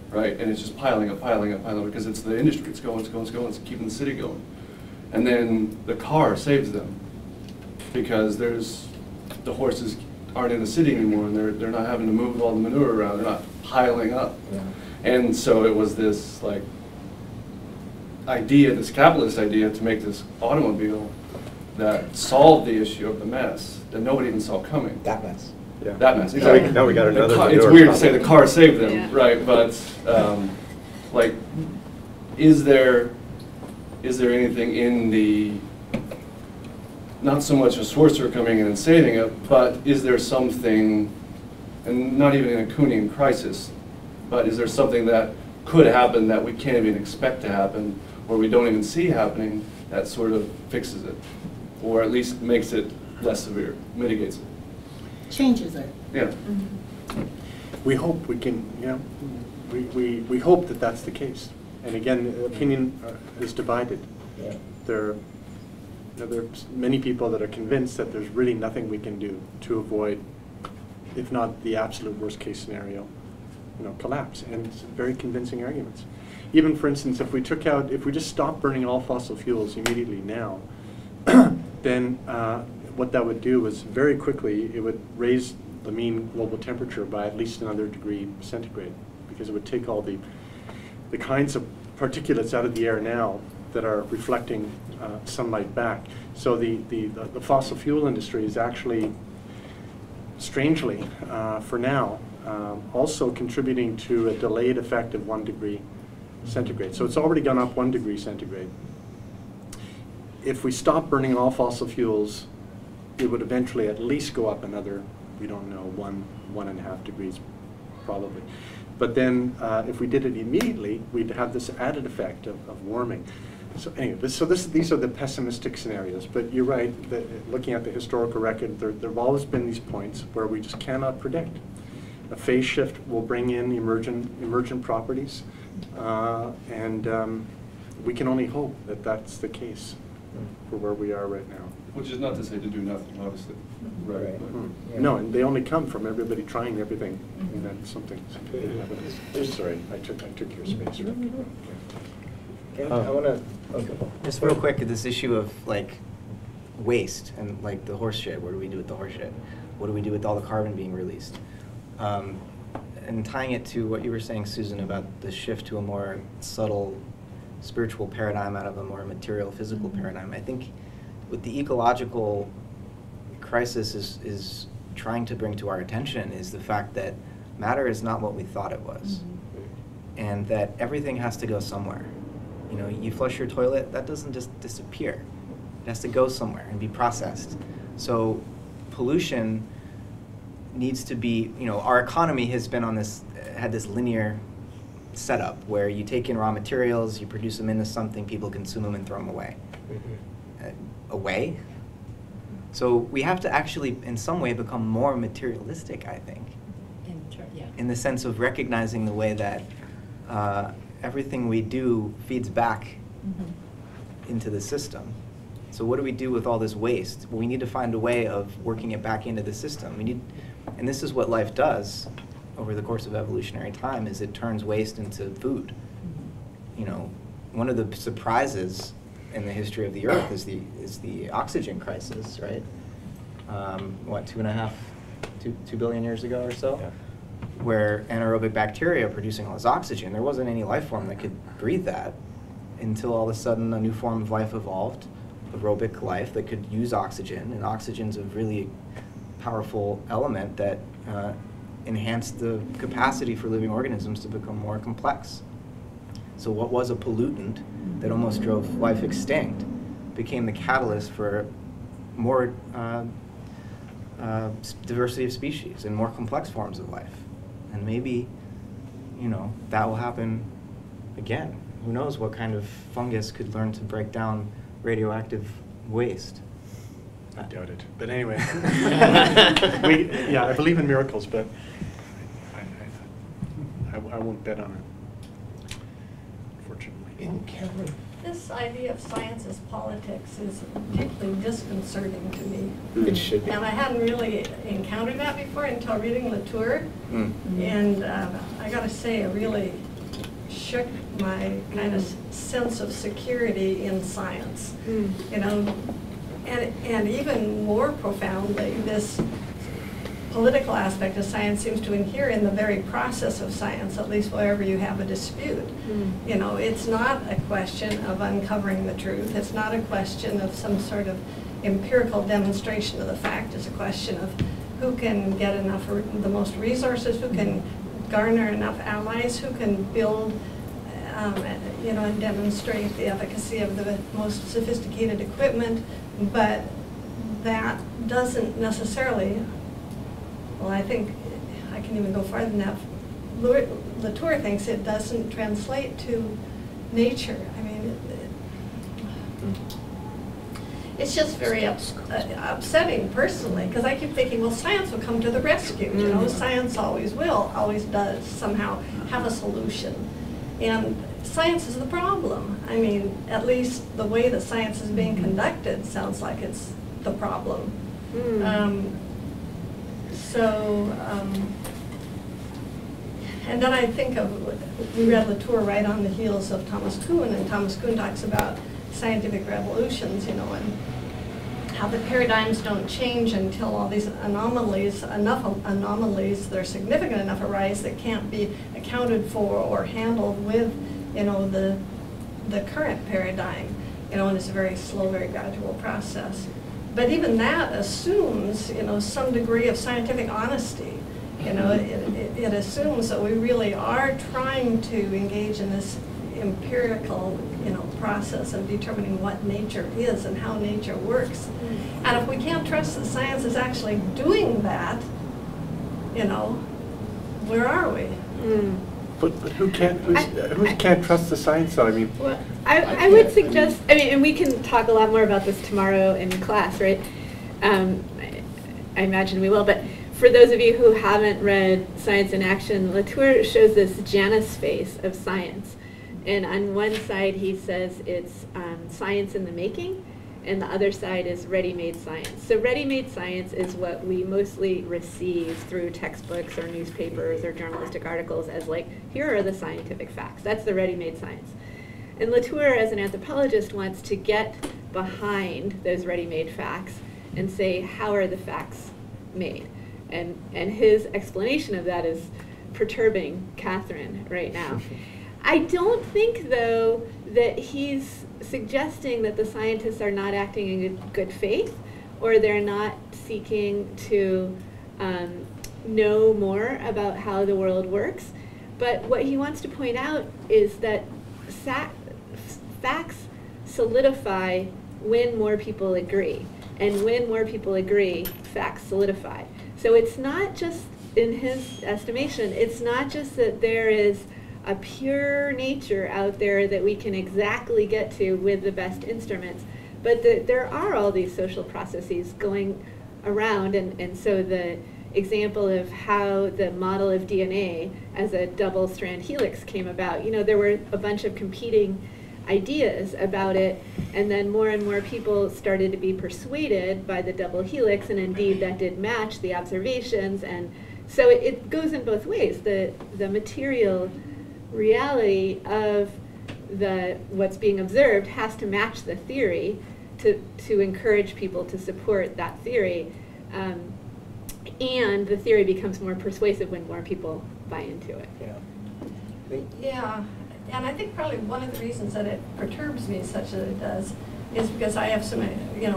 right? And it's just piling up, because it's the industry. It's going, it's keeping the city going. And then the car saves them because the horses aren't in the city anymore, and they're not having to move all the manure around. They're not piling up. Yeah. And so it was this like idea, this capitalist idea, to make this automobile that solved the issue of the mess that nobody even saw coming. That mess. Yeah. That mess. Now Exactly. we got another. It's weird to say the car saved them, Yeah. right? But like, is there anything in the, not so much a sorcerer coming in and saving it, but is there something, and not even in a Kuhnian crisis, but is there something that could happen that we can't even expect to happen, or we don't even see happening, that sort of fixes it, or at least makes it less severe, mitigates it? Changes it. Yeah. We hope we can, you know, we hope that that's the case. And again, opinion is divided. Yeah. There's many people that are convinced that there's really nothing we can do to avoid, if not the absolute worst case scenario, you know, collapse. And it's very convincing arguments. Even, for instance, if we just stopped burning all fossil fuels immediately now, then what that would do is very quickly it would raise the mean global temperature by at least another degree centigrade, because it would take all the kinds of particulates out of the air now that are reflecting sunlight back. So the fossil fuel industry is actually, strangely, for now, also contributing to a delayed effect of 1 degree centigrade. So it's already gone up 1 degree centigrade. If we stop burning all fossil fuels, it would eventually at least go up another, we don't know, 1.5 degrees probably. But then if we did it immediately, we'd have this added effect of warming. So anyway, these are the pessimistic scenarios. But you're right, looking at the historical record, there have always been these points where we just cannot predict. A phase shift will bring in emergent properties, and we can only hope that that's the case for where we are right now. Which is not to say to do nothing, obviously. Right. Right. Yeah. No, and they only come from everybody trying everything, and then something happens. Sorry, I took your space. I want to, just real quick, this issue of like waste and like the horse shit. What do we do with the horse shit? What do we do with all the carbon being released? And tying it to what you were saying, Susan, about the shift to a more subtle spiritual paradigm out of a more material, physical paradigm. I think what the ecological crisis is trying to bring to our attention is the fact that matter is not what we thought it was, and that everything has to go somewhere. You know, you flush your toilet, that doesn't just disappear. It has to go somewhere and be processed. So pollution needs to be, you know, our economy has been on this, had this linear setup where you take in raw materials, you produce them into something, people consume them and throw them away. Away? So we have to actually, in some way, become more materialistic, I think. In the sense of recognizing the way that everything we do feeds back into the system. So what do we do with all this waste? Well, we need to find a way of working it back into the system. And this is what life does over the course of evolutionary time, is it turns waste into food. You know, one of the surprises in the history of the Earth is the oxygen crisis, right? What, 2 billion years ago or so? Yeah. Where anaerobic bacteria are producing all this oxygen. There wasn't any life form that could breathe that until all of a sudden a new form of life evolved, aerobic life that could use oxygen. And oxygen's a really powerful element that enhanced the capacity for living organisms to become more complex. So what was a pollutant that almost drove life extinct became the catalyst for more diversity of species and more complex forms of life. And maybe, you know, that will happen again. Who knows what kind of fungus could learn to break down radioactive waste. I doubt it. But anyway, I believe in miracles, but I won't bet on it, unfortunately. This idea of science as politics is deeply disconcerting to me. It should be. And I hadn't really encountered that before until reading Latour. And I got to say, it really shook my kind of sense of security in science. You know, and even more profoundly, this political aspect of science seems to inhere in the very process of science, at least wherever you have a dispute. You know, it's not a question of uncovering the truth. It's not a question of some sort of empirical demonstration of the fact. It's a question of who can get enough, the most resources, who can garner enough allies, who can build, you know, and demonstrate the efficacy of the most sophisticated equipment. But that doesn't necessarily, well, I think I can even go farther than that. Latour thinks it doesn't translate to nature. I mean, it's just very upsetting personally, because I keep thinking, well, science will come to the rescue. You know, science always will, always does somehow have a solution. And science is the problem. I mean, at least the way that science is being conducted sounds like it's the problem. And then I think of, we read Latour right on the heels of Thomas Kuhn, and Thomas Kuhn talks about scientific revolutions, you know, and how the paradigms don't change until all these anomalies, enough anomalies that are significant enough arise that can't be accounted for or handled with, you know, the current paradigm, you know, and it's a very slow, very gradual process. But even that assumes, you know, some degree of scientific honesty. You know, it assumes that we really are trying to engage in this empirical, you know, process of determining what nature is and how nature works. And if we can't trust that science is actually doing that, you know, where are we? But who can't trust the science though? I mean, well, I would suggest, I mean, and we can talk a lot more about this tomorrow in class, right? I imagine we will, but for those of you who haven't read Science in Action, Latour shows this Janus face of science. And on one side he says it's science in the making, and the other side is ready-made science. So ready-made science is what we mostly receive through textbooks or newspapers or journalistic articles as like, here are the scientific facts. That's the ready-made science. And Latour, as an anthropologist, wants to get behind those ready-made facts and say, how are the facts made? And his explanation of that is perturbing Catherine right now. I don't think, though, that he's suggesting that the scientists are not acting in good faith, or they're not seeking to know more about how the world works. But what he wants to point out is that facts solidify when more people agree. And when more people agree, facts solidify. So it's not just, in his estimation, it's not just that there is a pure nature out there that we can exactly get to with the best instruments, but there are all these social processes going around, and so the example of how the model of DNA as a double-strand helix came about, you know, there were a bunch of competing ideas about it, And then more and more people started to be persuaded by the double helix, and indeed that did match the observations. And so it goes in both ways. The material reality of what's being observed has to match the theory to encourage people to support that theory. And the theory becomes more persuasive when more people buy into it. Yeah, and I think probably one of the reasons that it perturbs me such as it does is because I have some,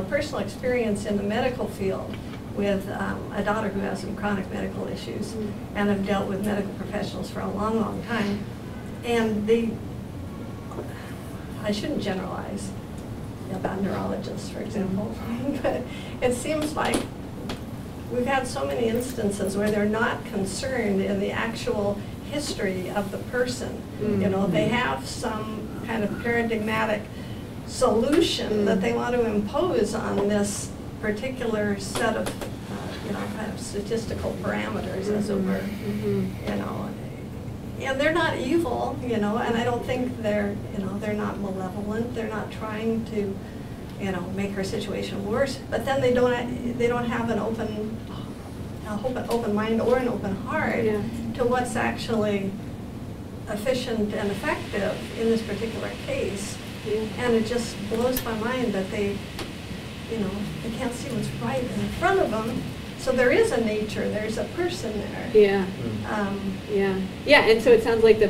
personal experience in the medical field with a daughter who has some chronic medical issues, and have dealt with medical professionals for a long, long time. And I shouldn't generalize about neurologists, for example, but it seems like we've had so many instances where they're not concerned in the actual history of the person. They have some kind of paradigmatic solution that they want to impose on this particular set of, kind of statistical parameters, as it were. And they're not evil, and I don't think they're not malevolent. They're not trying to, make her situation worse. But then they don't have an open mind or an open heart to what's actually efficient and effective in this particular case. And it just blows my mind that they can't see what's right in front of them. So there is a nature, there's a person there. And so it sounds like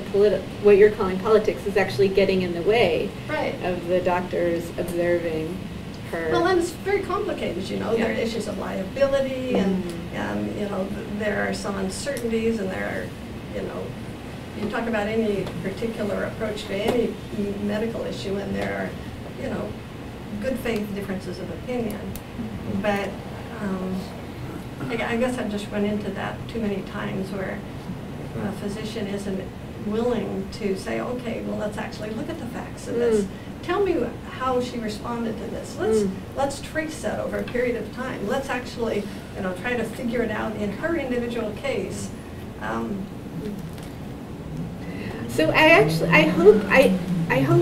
what you're calling politics is actually getting in the way right. of the doctors observing her. Well, and it's very complicated, There are issues of liability, and there are some uncertainties, and there are, you talk about any particular approach to any medical issue, and there are, good faith differences of opinion. But I guess I've just run into that too many times where a physician isn't willing to say, okay, well, let's actually look at the facts of this. Tell me how she responded to this. Let's trace that over a period of time. Let's actually, try to figure it out in her individual case. So I hope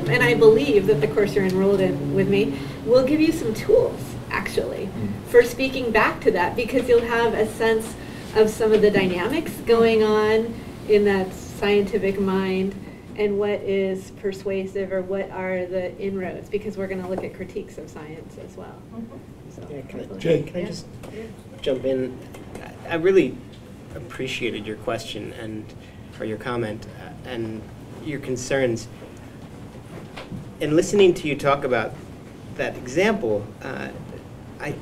and I believe that the course you're enrolled in with me will give you some tools, actually, for speaking back to that, because you'll have a sense of some of the dynamics going on in that scientific mind and what is persuasive or what are the inroads, because we're going to look at critiques of science as well. So, can I just jump in? I really appreciated your question or your comment and your concerns. And listening to you talk about that example, I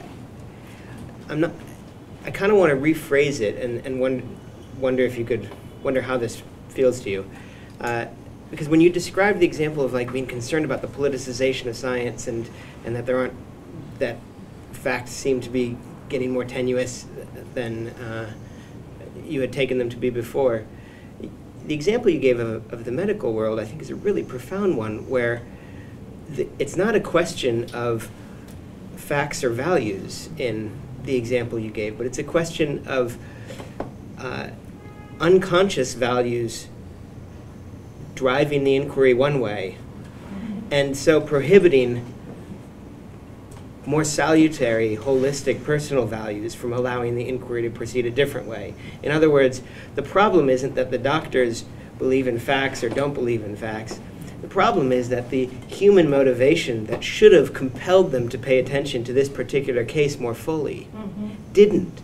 kind of want to rephrase it and wonder if you could wonder how this feels to you. Because when you describe the example of being concerned about the politicization of science and that facts seem to be getting more tenuous than you had taken them to be before, the example you gave of the medical world, I think, is a really profound one, where it's not a question of facts or values in the example you gave, but it's a question of unconscious values driving the inquiry one way, and so prohibiting more salutary, holistic, personal values from allowing the inquiry to proceed a different way. In other words, the problem isn't that the doctors believe in facts or don't believe in facts. The problem is that the human motivation that should have compelled them to pay attention to this particular case more fully didn't.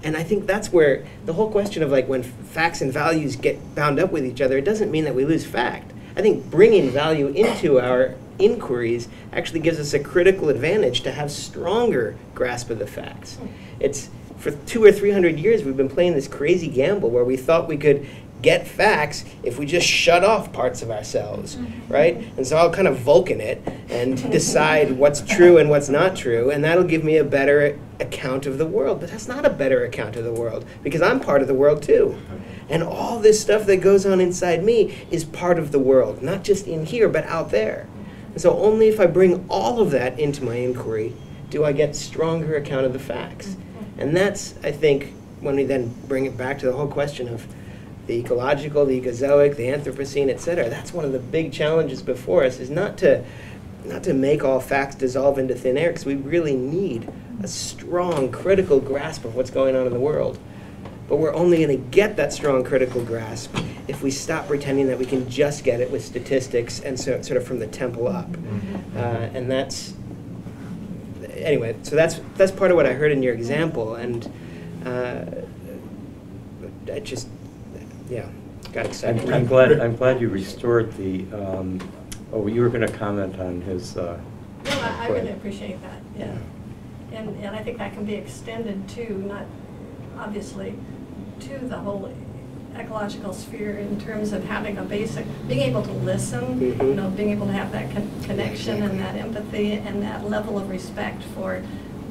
And I think that's where the whole question of when facts and values get bound up with each other, it doesn't mean that we lose fact. I think bringing value into our inquiries actually gives us a critical advantage to have stronger grasp of the facts. It's for 200 or 300 years we've been playing this crazy gamble where we thought we could get facts if we just shut off parts of ourselves, right? And so I'll kind of Vulcan it and decide what's true and what's not true, and that'll give me a better account of the world. But that's not a better account of the world, because I'm part of the world too. And all this stuff that goes on inside me is part of the world, not just in here, but out there. And so only if I bring all of that into my inquiry do I get stronger account of the facts. And that's, I think, when we then bring it back to the whole question of the ecological, the Ecozoic, the Anthropocene, etc. That's one of the big challenges before us, is not to not to make all facts dissolve into thin air, because we really need a strong critical grasp of what's going on in the world. But we're only going to get that strong critical grasp if we stop pretending that we can just get it with statistics and sort of from the temple up. And that's, anyway, so that's part of what I heard in your example, and I just, yeah, got excited. I'm glad you restored the, oh, you were going to comment on his No, I really appreciate that, yeah. And I think that can be extended to, not obviously, to the whole ecological sphere in terms of having a basic, being able to listen, you know, being able to have that connection and that empathy and that level of respect for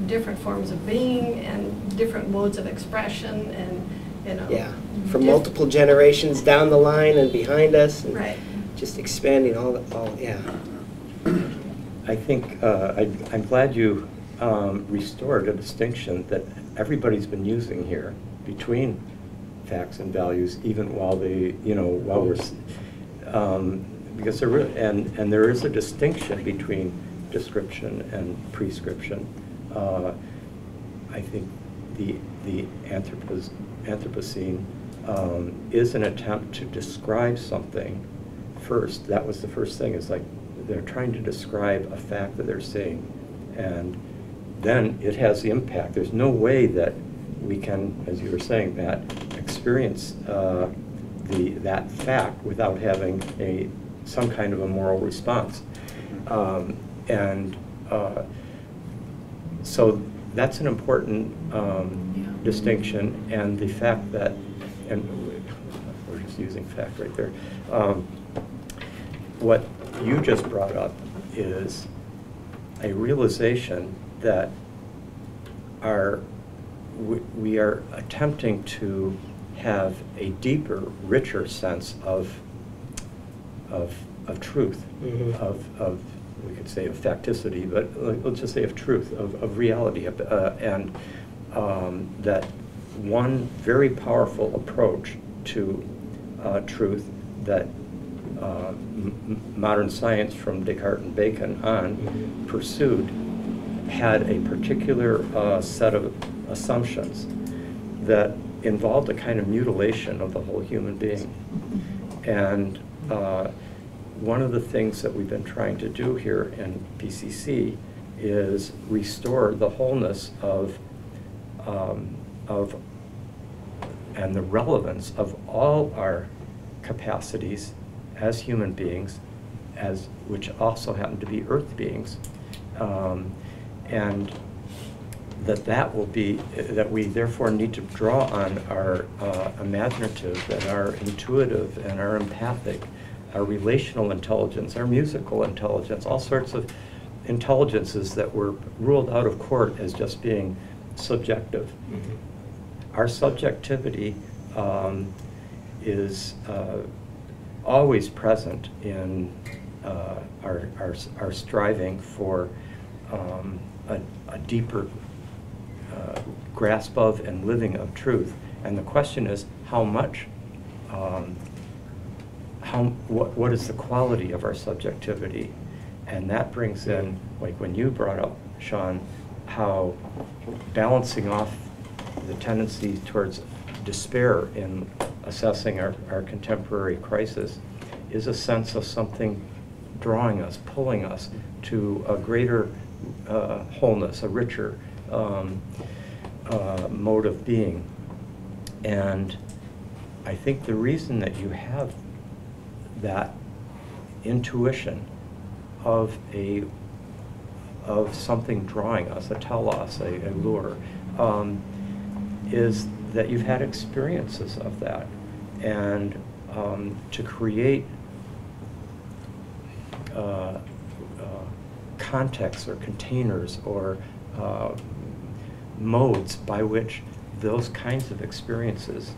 different forms of being and different modes of expression and, you know. Yeah, from multiple generations down the line and behind us. And right. Just expanding all, yeah. I think I'm glad you restored a distinction that everybody's been using here between facts and values, even while they, you know, while we're, because there really, and there is a distinction between description and prescription. I think the Anthropocene is an attempt to describe something first. That was the first thing. Is like they're trying to describe a fact that they're seeing, and then it has the impact. There's no way that we can, as you were saying, Matt, experience that fact without having some kind of a moral response. So that's an important distinction, and the fact that, and we're just using fact right there, what you just brought up is a realization that we are attempting to have a deeper, richer sense of truth, of we could say of facticity, but let's just say of truth, of reality, and that one very powerful approach to truth that modern science from Descartes and Bacon on pursued had a particular set of assumptions that involved a kind of mutilation of the whole human being. And one of the things that we've been trying to do here in PCC is restore the wholeness of and the relevance of all our capacities as human beings, which also happen to be earth beings, and that will be, that we therefore need to draw on our imaginative and our intuitive and our empathic, our relational intelligence, our musical intelligence, all sorts of intelligences that were ruled out of court as just being subjective. Our subjectivity is always present in our striving for a deeper grasp of and living of truth. And the question is, how much, what is the quality of our subjectivity? And that brings in, like when you brought up, Sean, how balancing off the tendency towards despair in assessing our contemporary crisis is a sense of something drawing us, pulling us to a greater wholeness, a richer mode of being. And I think the reason that you have that intuition of something drawing us, a telos, a lure, is that you've had experiences of that. And to create contexts or containers or modes by which those kinds of experiences,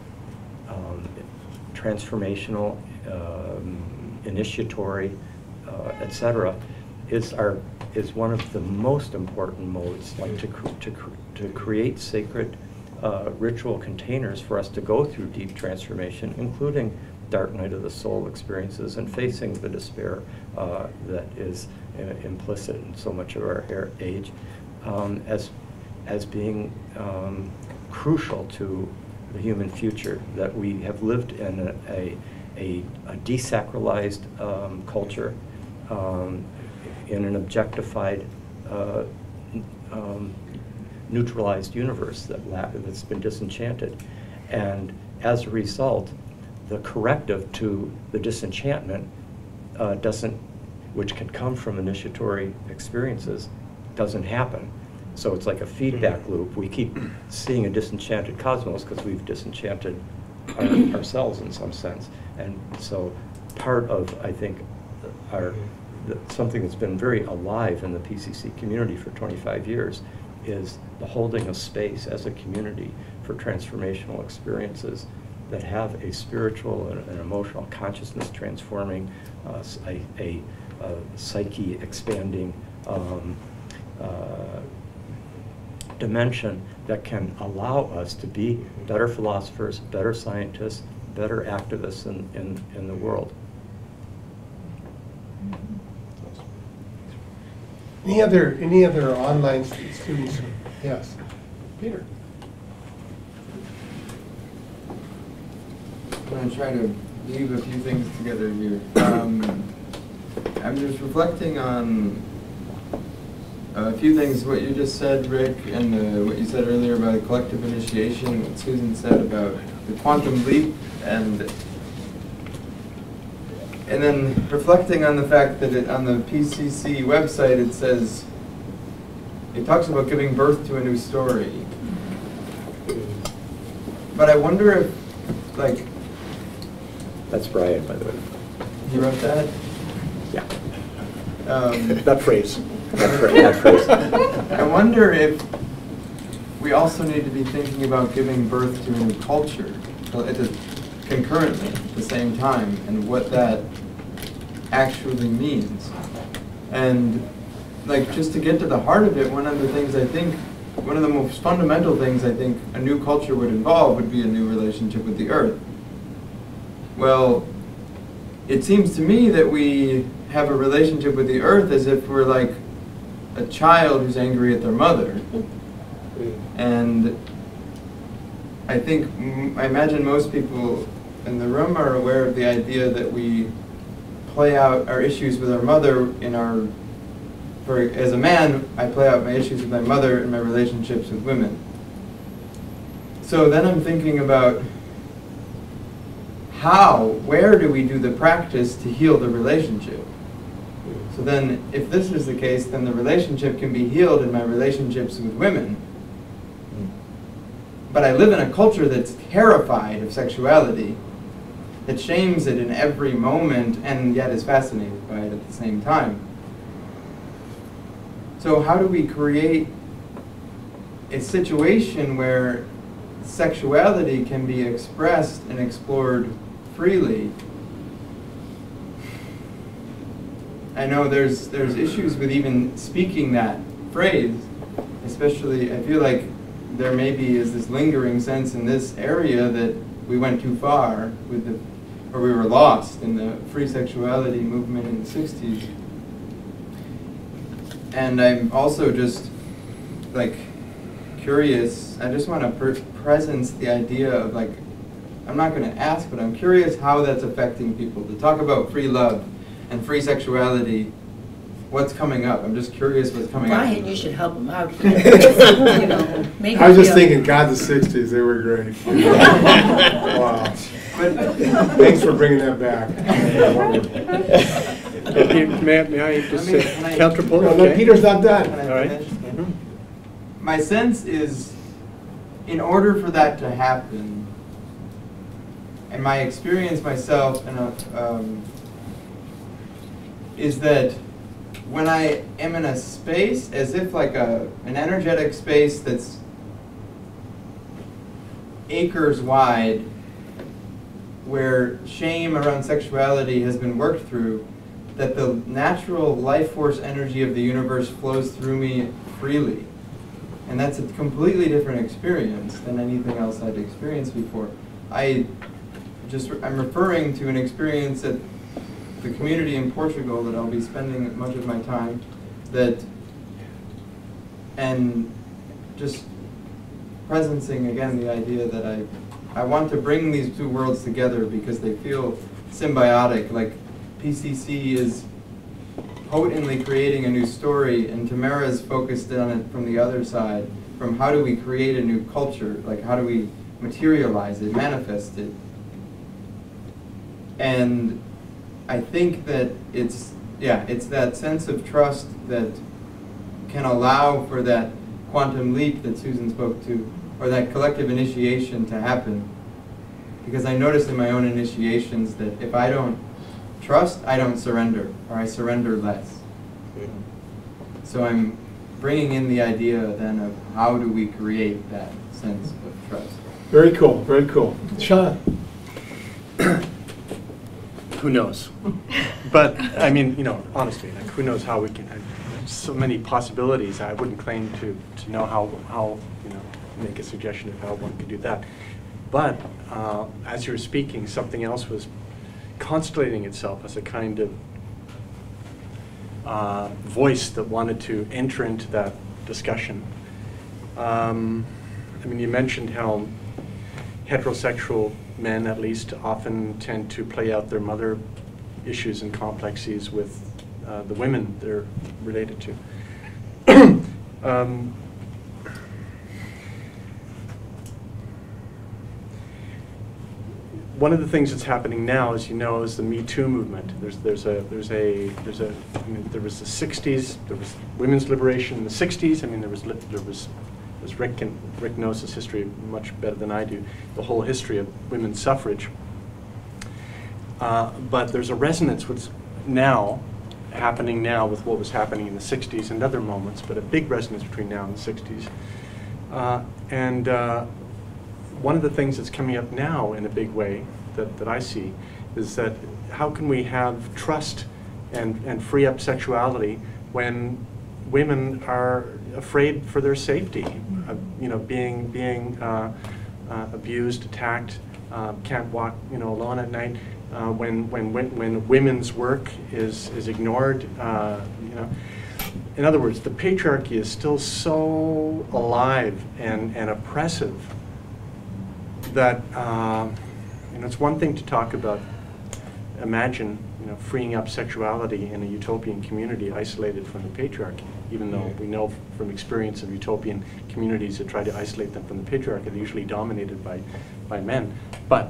transformational, initiatory, etc., is one of the most important modes, like to create sacred ritual containers for us to go through deep transformation, including dark night of the soul experiences and facing the despair that is implicit in so much of our age, as being crucial to the human future, that we have lived in a desacralized culture, in an objectified, neutralized universe that's been disenchanted. And as a result, the corrective to the disenchantment which can come from initiatory experiences, doesn't happen. So it's like a feedback loop. We keep seeing a disenchanted cosmos because we've disenchanted ourselves in some sense. And so part of, I think, something that's been very alive in the PCC community for 25 years is the holding of space as a community for transformational experiences that have a spiritual and emotional consciousness transforming, a psyche expanding dimension that can allow us to be better philosophers, better scientists, better activists in the world. Any other online students? Yes, Peter. I'm going to try to weave a few things together here. I'm just reflecting on a few things, what you just said, Rick, and what you said earlier about collective initiation, what Susan said about the quantum leap, and then reflecting on the fact that on the PCC website it talks about giving birth to a new story. But I wonder if, like... That's Brian, by the way. You wrote that? Yeah. That phrase. That phrase. I wonder if we also need to be thinking about giving birth to a new culture concurrently at the same time, and what that actually means. And like, just to get to the heart of it, one of the most fundamental things I think a new culture would involve would be a new relationship with the earth. Well, it seems to me that we have a relationship with the earth as if we're like a child who's angry at their mother. And I imagine most people in the room are aware of the idea that we play out our issues with our mother as a man, I play out my issues with my mother in my relationships with women. So then I'm thinking about where do we do the practice to heal the relationship? So then, if this is the case, then the relationship can be healed in my relationships with women. But I live in a culture that's terrified of sexuality, that shames it in every moment, and yet is fascinated by it at the same time. So how do we create a situation where sexuality can be expressed and explored freely? I know there's issues with even speaking that phrase, especially I feel like there maybe is this lingering sense in this area that we went too far or we were lost in the free sexuality movement in the 60s. And I'm also just like curious, I just want to presence the idea of like, I'm not going to ask, but I'm curious how that's affecting people. To talk about free love and free sexuality, what's coming up? I'm just curious what's coming up. Brian, you should help him out. I was just thinking, God, the 60s, they were great. Wow. But thanks for bringing that back. May I just say, Anthropocene? No, Peter's not done. All right. My sense is, in order for that to happen, and my experience myself, is that when I am in a space, as if like an energetic space that's acres wide, where shame around sexuality has been worked through, that the natural life force energy of the universe flows through me freely. And that's a completely different experience than anything else I'd experienced before. I'm referring to an experience that the community in Portugal that I'll be spending much of my time, and just presencing again the idea that I want to bring these two worlds together because they feel symbiotic. Like PCC is potently creating a new story, and Tamara's focused on it from the other side, from how do we create a new culture, like how do we materialize it, manifest it. And I think that it's that sense of trust that can allow for that quantum leap that Susan spoke to, or that collective initiation to happen. Because I notice in my own initiations that if I don't trust, I don't surrender, or I surrender less. So I'm bringing in the idea then of how do we create that sense of trust. Very cool, very cool. Sean? Who knows? But I mean, you know, honestly, like, who knows how we can? So many possibilities. I wouldn't claim to know how you know, make a suggestion of how one could do that. But as you were speaking, something else was constellating itself as a kind of voice that wanted to enter into that discussion. I mean, you mentioned how heterosexual men, at least, often tend to play out their mother issues and complexities with the women they're related to. One of the things that's happening now, as you know, is the Me Too movement. There was the '60s. There was women's liberation in the '60s. I mean, there was Rick knows his history much better than I do. The whole history of women's suffrage. But there's a resonance what's happening now with what was happening in the '60s and other moments, but a big resonance between now and the '60s. One of the things that's coming up now in a big way that I see is that how can we have trust and free up sexuality when women are afraid for their safety, you know, being abused, attacked, can't walk, you know, alone at night, when women's work is ignored, you know. In other words, the patriarchy is still so alive and oppressive that you know, it's one thing to talk about, imagine, you know, freeing up sexuality in a utopian community isolated from the patriarchy, even though we know from experience of utopian communities that try to isolate them from the patriarchy, they're usually dominated by men. But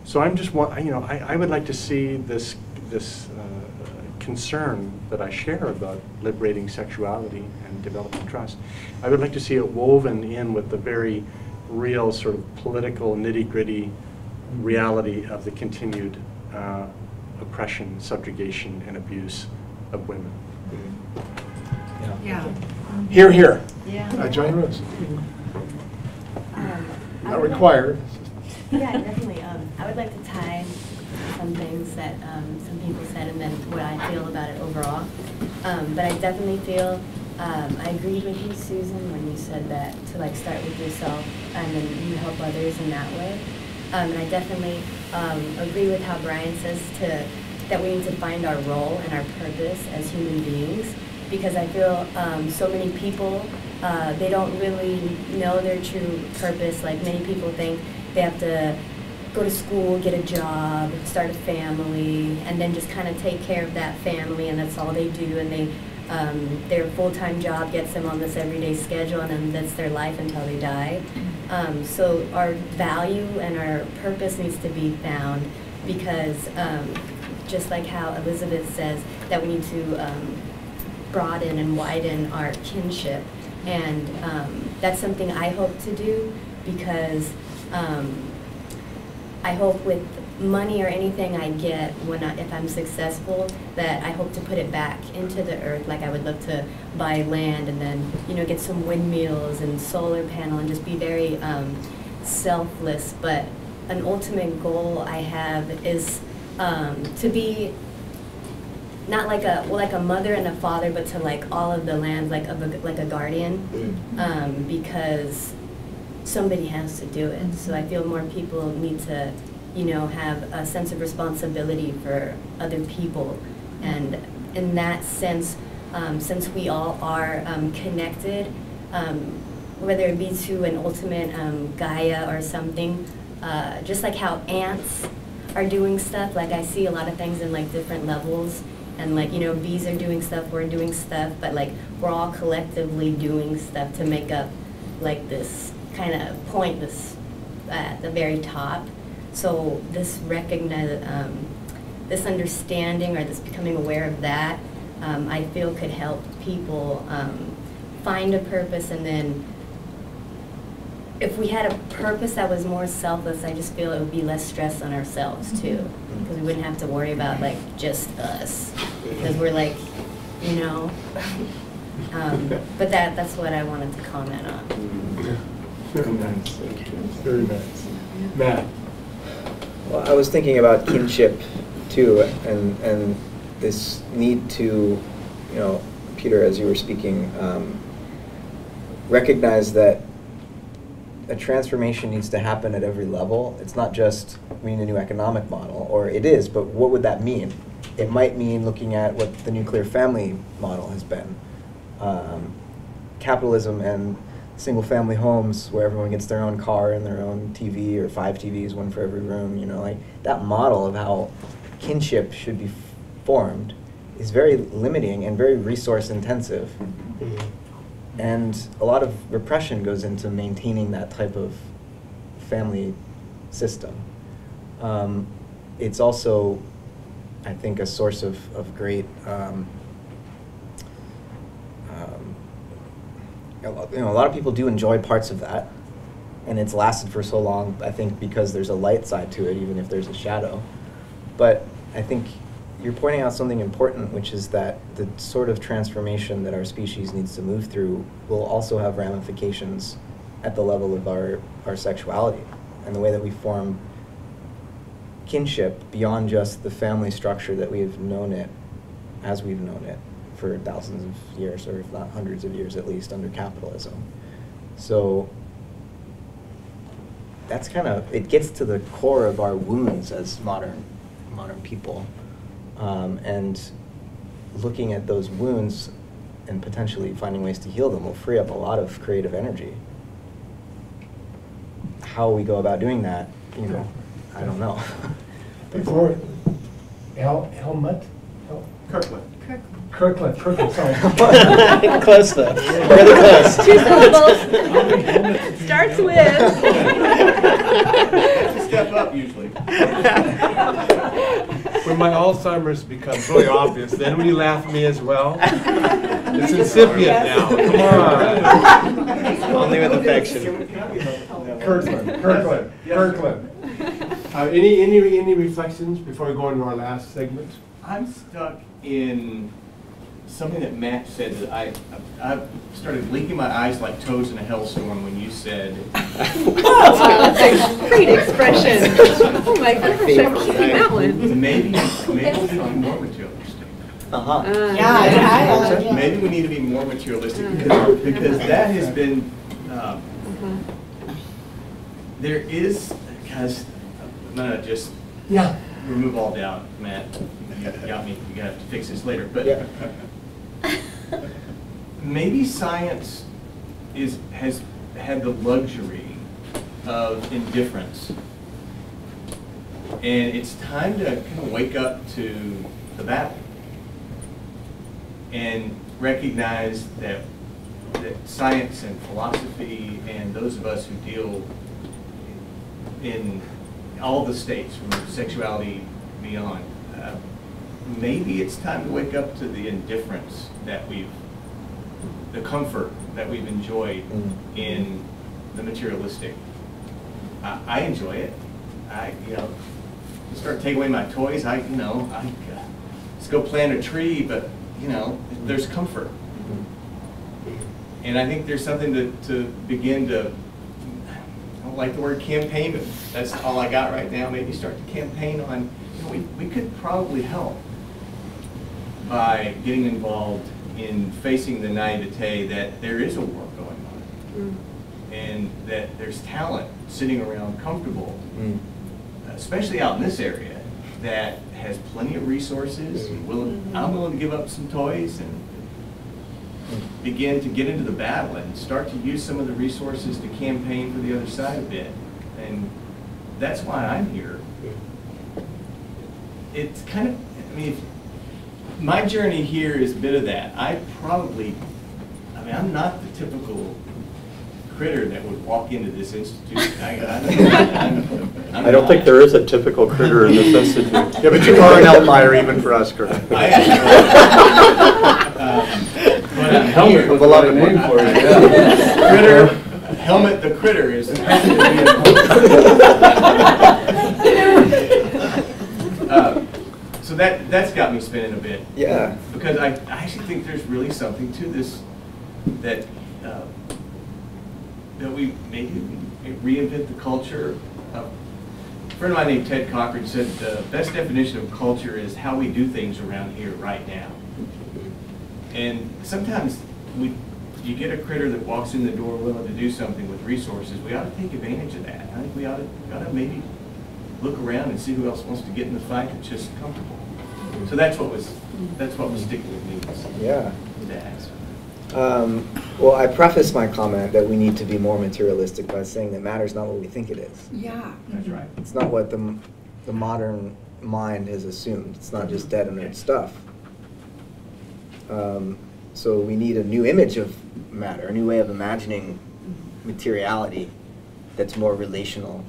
so I'm just, you know, I would like to see this concern that I share about liberating sexuality and developing trust. I would like to see it woven in with the very real sort of political nitty-gritty reality of the continued oppression, subjugation, and abuse of women. Yeah. Here, here. Yeah. Join Rose. Not required. Yeah, definitely. I would like to tie some things that some people said and then what I feel about it overall. But I definitely feel, I agreed with you, Susan, when you said that to like start with yourself and then you help others in that way. And I definitely agree with how Brian says that we need to find our role and our purpose as human beings, because I feel so many people, they don't really know their true purpose. Like many people think they have to go to school, get a job, start a family, and then just kind of take care of that family, and that's all they do, and they their full-time job gets them on this everyday schedule, and then that's their life until they die. So our value and our purpose needs to be found, because just like how Elizabeth says that we need to broaden and widen our kinship, and that's something I hope to do, because I hope with money or anything I get if I'm successful, that I hope to put it back into the earth. Like I would love to buy land and then, you know, get some windmills and solar panel and just be very selfless. But an ultimate goal I have is to be not like a mother and a father, but to like all of the lands, like a guardian, because somebody has to do it. So I feel more people need to you know, have a sense of responsibility for other people. And in that sense, since we all are connected, whether it be to an ultimate Gaia or something, just like how ants are doing stuff, like I see a lot of things in like different levels, and like, you know, bees are doing stuff, we're doing stuff, but like we're all collectively doing stuff to make up like this kind of point, this at the very top. So this this understanding, or this becoming aware of that, I feel could help people find a purpose. And then if we had a purpose that was more selfless, I just feel it would be less stress on ourselves too, because we wouldn't have to worry about like just us, because we're like, you know. But that's what I wanted to comment on. Very nice. Very nice. Matt. Well, I was thinking about kinship too, and this need to, you know, Peter, as you were speaking, recognize that a transformation needs to happen at every level. It's not just we need a new economic model, or it is, but what would that mean? It might mean looking at what the nuclear family model has been. Capitalism and single-family homes where everyone gets their own car and their own TV, or 5 TVs, one for every room, you know, like that model of how kinship should be formed is very limiting and very resource intensive. And a lot of repression goes into maintaining that type of family system. It's also, I think, a source of great, you know, a lot of people do enjoy parts of that, and it's lasted for so long, I think, because there's a light side to it, even if there's a shadow. But I think you're pointing out something important, which is that the sort of transformation that our species needs to move through will also have ramifications at the level of our sexuality and the way that we form kinship beyond just the family structure that we've known it, as we've known it for thousands of years, or if not hundreds of years at least, under capitalism. So that's kind of, it gets to the core of our wounds as modern people. And looking at those wounds and potentially finding ways to heal them will free up a lot of creative energy. How we go about doing that, you know, I don't know. Before, Helmut? Kirkland. Kirkland, sorry. Close though. Really close. 2 syllables. Starts with. Step up usually. When my Alzheimer's becomes really obvious, then will you laugh at me as well? It's incipient now. Come on. Only with affection. Kirkland. Any reflections before we go into our last segment? I'm stuck in something that Matt said that I started blinking my eyes like toads in a hellstorm when you said. Wow, that's a great expression. Oh my gosh, I'm keeping that one. Maybe we need to be more materialistic. Maybe we need to be more materialistic because that has been. There is, guys. I'm gonna just remove all doubt, Matt. You got me. You have to fix this later, but maybe science has had the luxury of indifference, and it's time to kind of wake up to the battle and recognize that science and philosophy and those of us who deal in all the states, from sexuality beyond, maybe it's time to wake up to the indifference that the comfort that we've enjoyed in the materialistic. I enjoy it. Start taking away my toys. Let's go plant a tree, but there's comfort. And I think there's something to begin to. I don't like the word campaign, but that's all I got right now. Maybe start to campaign on. We could probably help by getting involved in facing the naivete that there is a war going on, and that there's talent sitting around comfortable, especially out in this area, that has plenty of resources. And I'm willing to give up some toys and begin to get into the battle and start to use some of the resources to campaign for the other side a bit. And that's why I'm here. It's kind of, I mean, my journey here is a bit of that. I'm not the typical critter that would walk into this institute. I don't think there is a typical critter in this institute. Yeah, but you are an outlier even for us, Kurt. Helmet was a lot of name for it. Yeah. Critter, Helmet the Critter is so that's got me spinning a bit. Yeah. Because I actually think there's really something to this that we maybe reinvent the culture. A friend of mine named Ted Cochran said the best definition of culture is how we do things around here right now. And sometimes you get a critter that walks in the door willing to do something with resources. We ought to take advantage of that. I think we ought to maybe look around and see who else wants to get in the fight that's just comfortable. So that's what was sticking with me. Yeah. That. Well, I preface my comment that we need to be more materialistic by saying that matter is not what we think it is. Yeah. That's right. It's not what the modern mind has assumed. It's not just dead inert stuff. So we need a new image of matter, a new way of imagining materiality that's more relational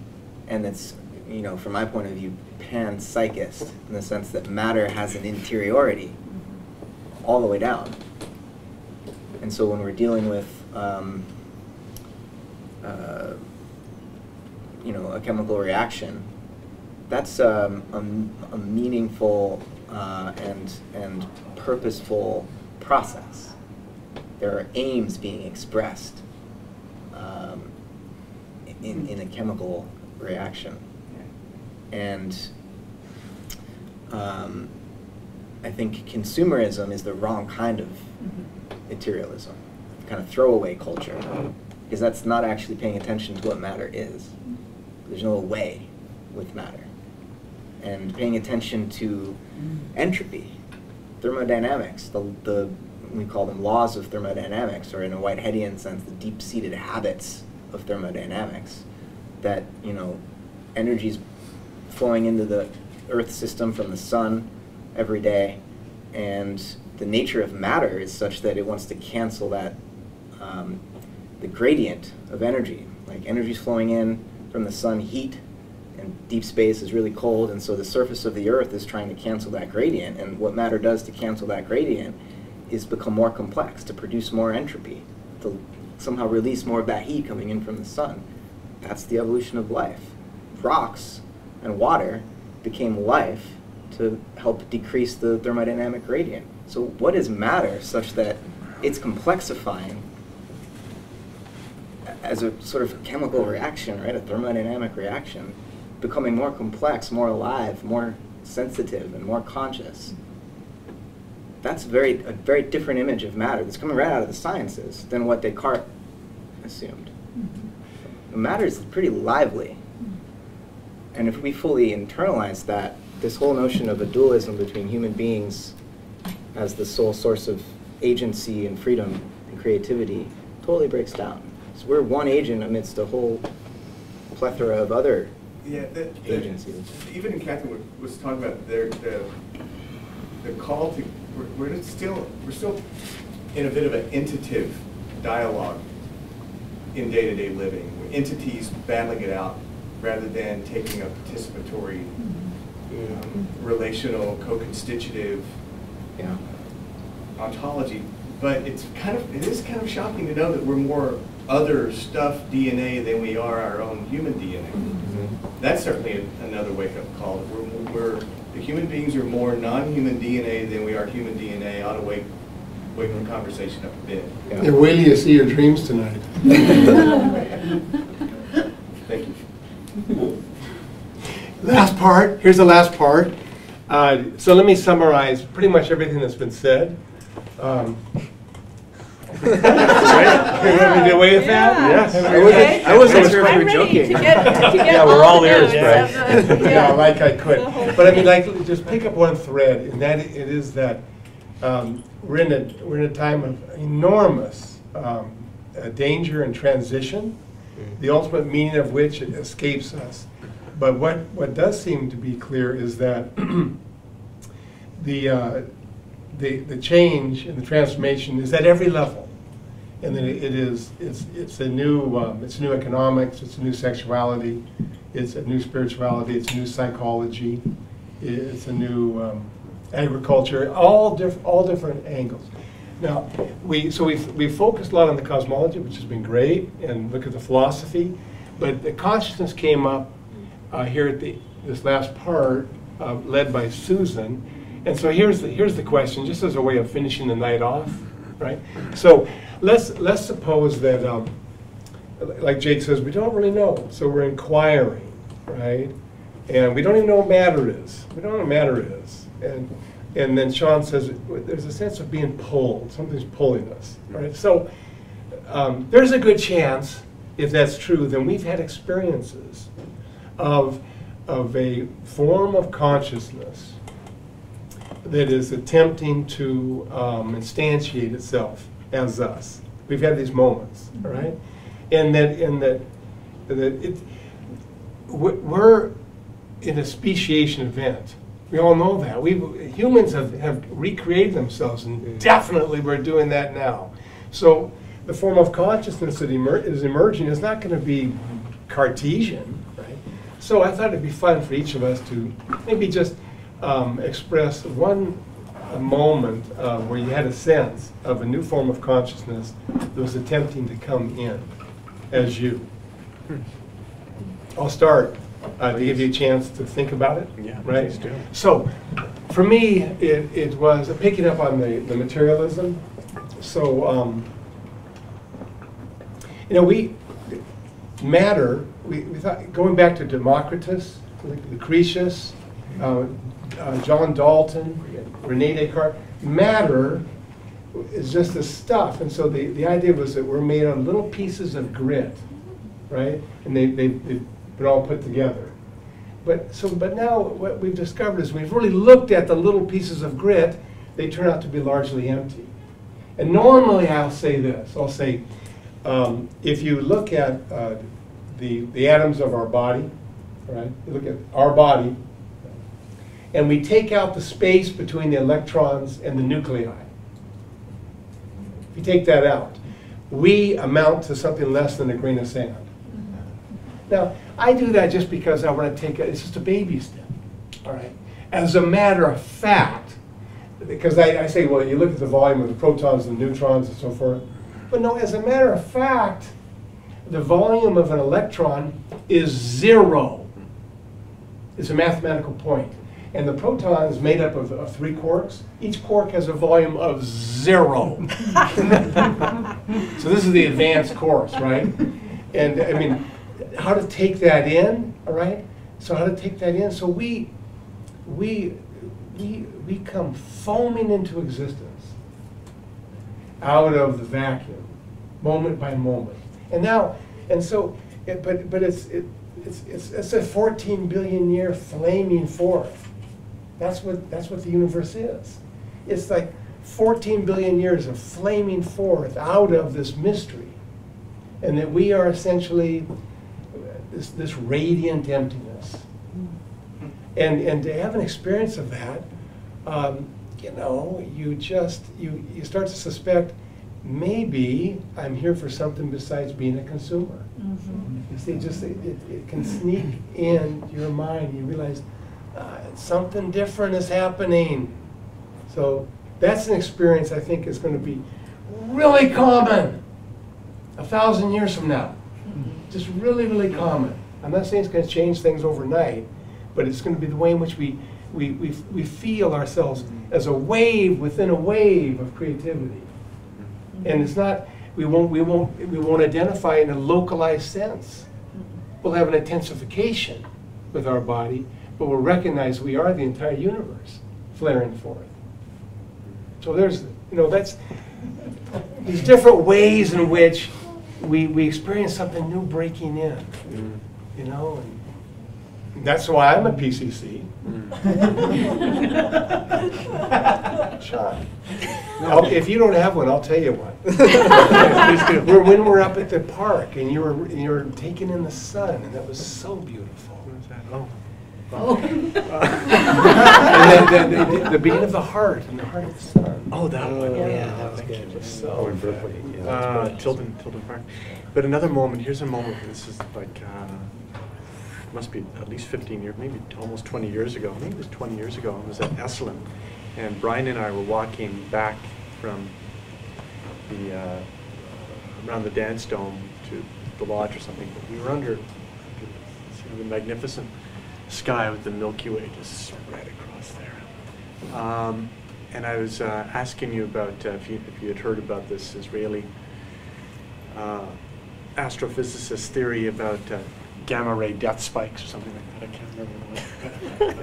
and that's, you know, from my point of view, panpsychist in the sense that matter has an interiority all the way down. And so when we're dealing with, you know, a chemical reaction, that's a meaningful and purposeful process. There are aims being expressed in a chemical reaction. And I think consumerism is the wrong kind of materialism, kind of throwaway culture, because that's not actually paying attention to what matter is. There's no way with matter. And paying attention to entropy, thermodynamics, we call them laws of thermodynamics, or in a Whiteheadian sense, the deep-seated habits of thermodynamics, that, you know, energy's flowing into the Earth system from the sun every day, and the nature of matter is such that it wants to cancel that, the gradient of energy. Like, energy's flowing in from the sun, heat, and deep space is really cold, and so the surface of the Earth is trying to cancel that gradient, and what matter does to cancel that gradient is become more complex, to produce more entropy, to somehow release more of that heat coming in from the sun. That's the evolution of life. Rocks and water became life to help decrease the thermodynamic gradient. So what is matter such that it's complexifying as a sort of chemical reaction, right? A thermodynamic reaction, becoming more complex, more alive, more sensitive, and more conscious. That's a very different image of matter that's coming right out of the sciences than what Descartes assumed. Matter is pretty lively. And if we fully internalize that, this whole notion of a dualism between human beings as the sole source of agency and freedom and creativity totally breaks down. So we're one agent amidst a whole plethora of other agencies. Even Catherine was talking about the call to, we're still in a bit of an entative dialogue in day-to-day living. Entities battling it out rather than taking a participatory, relational, co-constitutive ontology. But it is kind of shocking to know that we're more other stuff DNA than we are our own human DNA. That's certainly another wake-up call. The human beings are more non-human DNA than we are human DNA. Ought to wake the conversation up a bit. Yeah, wait till you see your dreams tonight. Thank you. Last part. Here's the last part. So let me summarize pretty much everything that's been said. Right? You want me to get away with that? Yes. I wasn't sure if I'm you were ready joking. to get Yeah, we're all ears, the right? notes of the- Yeah, like I could. the whole But I mean, thing. like, just pick up one thread, and that it is that we're in a time of enormous danger and transition, the ultimate meaning of which escapes us. But what does seem to be clear is that the change and the transformation is at every level, and that it's a new economics, it's a new sexuality, it's a new spirituality, it's a new psychology, it's a new agriculture, all different angles. Now, we focused a lot on the cosmology, which has been great, and look at the philosophy, but the consciousness came up here at this last part, led by Susan. And so here's the question, just as a way of finishing the night off, right? So let's suppose that, like Jake says, we don't really know, so we're inquiring, right? And we don't even know what matter is. We don't know what matter is. And then Sean says there's a sense of being pulled. Something's pulling us, right? So there's a good chance, if that's true, then we've had experiences of a form of consciousness that is attempting to instantiate itself as us. We've had these moments, all right? And that we're in a speciation event. We all know that. Humans have recreated themselves, and definitely we're doing that now. So the form of consciousness that is emerging is not going to be Cartesian, right? So I thought it'd be fun for each of us to maybe just express a moment where you had a sense of a new form of consciousness that was attempting to come in as you. I'll start to give you a chance to think about it. Yeah, right? please do. So for me, it was picking up on the materialism. So, matter, we thought, going back to Democritus, Lucretius, John Dalton, Rene Descartes, matter is just the stuff. And so the idea was that we're made on little pieces of grit, right? And they've been all put together. But now what we've discovered is we've really looked at the little pieces of grit, they turn out to be largely empty. And normally I'll say this, I'll say, if you look at the atoms of our body, right? You look at our body, and we take out the space between the electrons and the nuclei. If you take that out, we amount to something less than a grain of sand. Now, I do that just because I want to it's just a baby step, all right? As a matter of fact, because I say, well, you look at the volume of the protons and neutrons and so forth, but no, as a matter of fact, the volume of an electron is 0. It's a mathematical point. And the proton is made up of 3 quarks. Each quark has a volume of 0. So this is the advanced course, right? And I mean, how to take that in, all right? So how to take that in? So we come foaming into existence out of the vacuum, moment by moment. And now, and so, but it's a 14 billion year flaming forth. That's what the universe is. It's like 14 billion years of flaming forth out of this mystery, and that we are essentially this radiant emptiness. And to have an experience of that, you start to suspect, maybe I'm here for something besides being a consumer. You see, it can sneak in your mind. You realize something different is happening. So that's an experience I think is going to be really common 1,000 years from now. Just really, really common. I'm not saying it's going to change things overnight, but it's going to be the way in which we feel ourselves as a wave within a wave of creativity. And it's not, we won't identify in a localized sense. We'll have an intensification with our body, but we'll recognize we are the entire universe flaring forth. So there's, that's, these different ways in which we experience something new breaking in, you know, and that's why I'm a PCC. Sean, if you don't have one, I'll tell you one. When we're up at the park and you're taking in the sun, and that was so beautiful. Oh. And then the beat of the heart and the heart of the sun. Oh, that one. Yeah, that was good. It was so Tilden Park. But another moment, here's a moment, this is like, must be at least 15 years, maybe almost 20 years ago. Maybe it was 20 years ago. I was at Esalen, and Brian and I were walking back from the, around the dance dome to the lodge or something. But we were under the magnificent sky with the Milky Way just spread across there. And I was asking you about if you had heard about this Israeli astrophysicist theory about gamma ray death spikes or something like that. I can't remember what.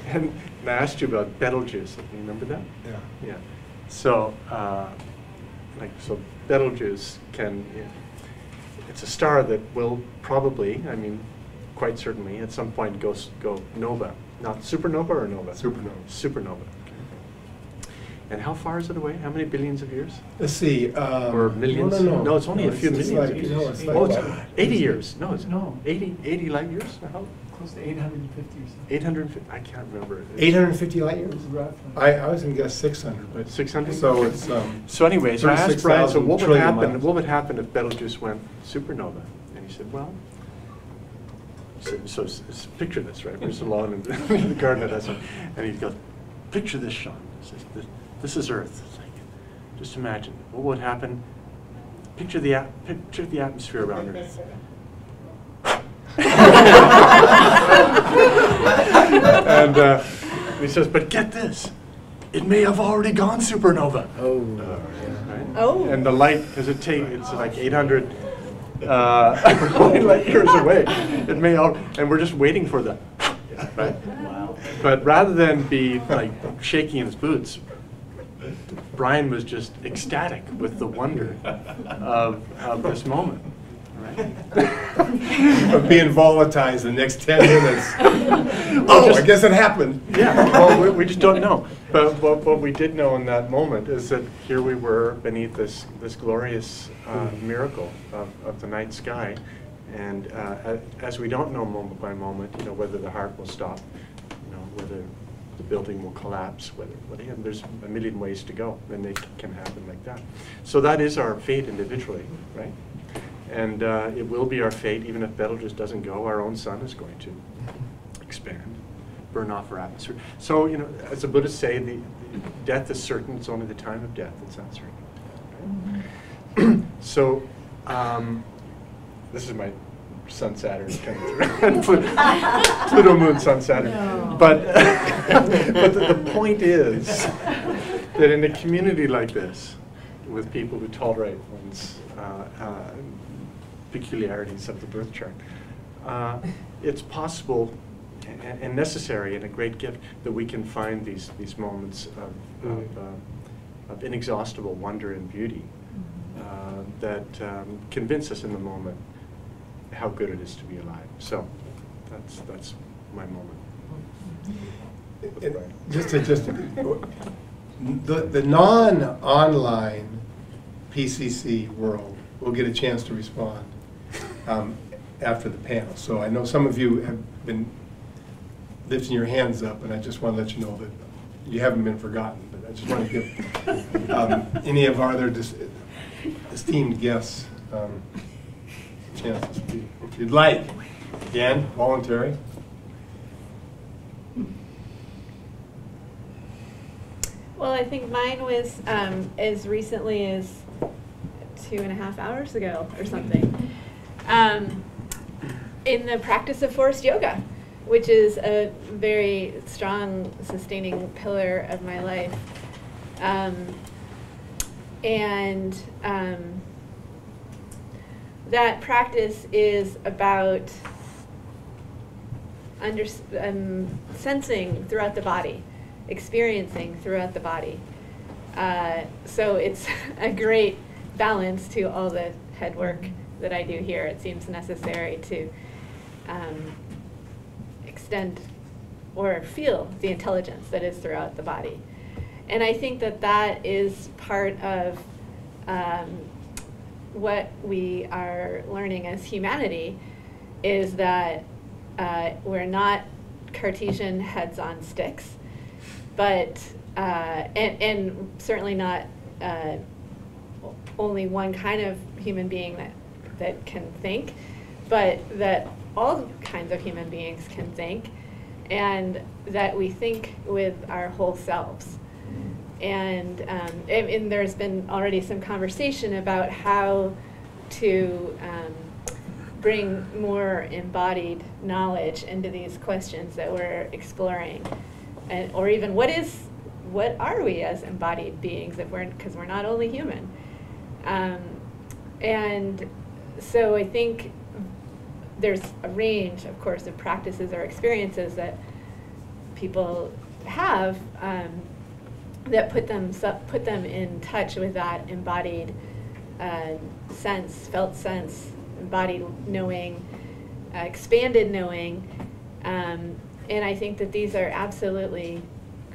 And I asked you about Betelgeuse. You remember that? Yeah. Yeah. So, so Betelgeuse can. It's a star that will probably, I mean, quite certainly, at some point go nova. Not supernova or nova? Supernova. Supernova. And how far is it away? How many billions of years? Let's see. Or millions? No, it's only a few millions of years. It's Oh, like, it's 80 years. No, it's 80 light years? How? Close to 850 or something. 850? I can't remember. 850 light years? Roughly. I was going to guess 600, but 600. So it's so anyway, so I asked Brian, so what would happen? miles. What would happen if Betelgeuse went supernova? And he said, well. So picture this, right? We're just alone in the garden at us, and he goes, picture this, Sean. He says, this is Earth. It's like, just imagine what would happen. Picture the atmosphere around Earth. And he says, but get this, it may have already gone supernova. Oh. Right? Oh. And the light, because it's like 800 light years away. It may all, and we're just waiting for the, right? Wow. But rather than be like shaking in his boots, Brian was just ecstatic with the wonder of this moment. Of being volatilized the next 10 minutes. I guess it happened. Yeah, well, we just don't know. But what we did know in that moment is that here we were beneath this glorious miracle of the night sky. And as we don't know moment by moment, whether the heart will stop, whether the building will collapse, and there's a million ways to go, and they can happen like that. So that is our fate individually, right? And it will be our fate, even if Betelgeuse doesn't go, our own sun is going to expand, burn off our atmosphere. So, as the Buddhists say, the death is certain, it's only the time of death that's uncertain. Right? So, this is my Sun Saturn coming through. Pluto, Moon, Sun, Saturn. No. But the point is that in a community like this, with people who tolerate one's peculiarities of the birth chart, it's possible and necessary and a great gift that we can find these moments of inexhaustible wonder and beauty that convince us in the moment how good it is to be alive. So that's my moment. The non-online PCC world will get a chance to respond after the panel. So I know some of you have been lifting your hands up, and I just want to let you know that you haven't been forgotten. But I just want to give any of our other esteemed guests a chance to speak. If you'd like, again, voluntary. Well, I think mine was as recently as 2.5 hours ago or something. In the practice of forced yoga, which is a very strong, sustaining pillar of my life. That practice is about sensing throughout the body, experiencing throughout the body. So it's a great balance to all the head work that I do here. It seems necessary to extend or feel the intelligence that is throughout the body. And I think that that is part of what we are learning as humanity, is that we're not Cartesian heads on sticks, but and certainly not only one kind of human being that can think, but that all kinds of human beings can think, and that we think with our whole selves. And there's been already some conversation about how to bring more embodied knowledge into these questions that we're exploring, or even what are we as embodied beings, because we're not only human. And so I think there's a range, of course, of practices or experiences that people have that put them in touch with that embodied sense, felt sense, embodied knowing, expanded knowing. And I think that these are absolutely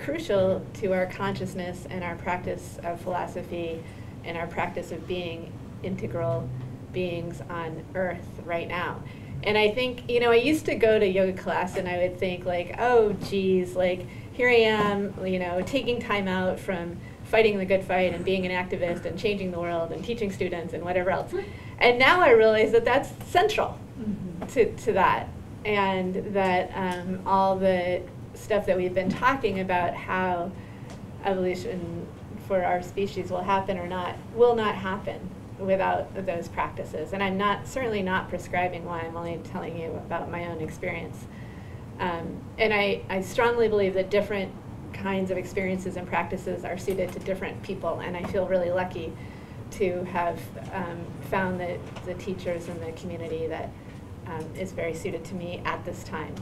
crucial to our consciousness and our practice of philosophy and our practice of being integral beings on Earth right now. And I think, I used to go to yoga class and I would think like, oh geez, like here I am, taking time out from fighting the good fight and being an activist and changing the world and teaching students and whatever else. And now I realize that that's central to that, and that all the stuff that we've been talking about, how evolution for our species will happen or not, will not happen without those practices. And I'm certainly not prescribing why, I'm only telling you about my own experience. And I strongly believe that different kinds of experiences and practices are suited to different people, and I feel really lucky to have found the teachers and the community that is very suited to me at this time.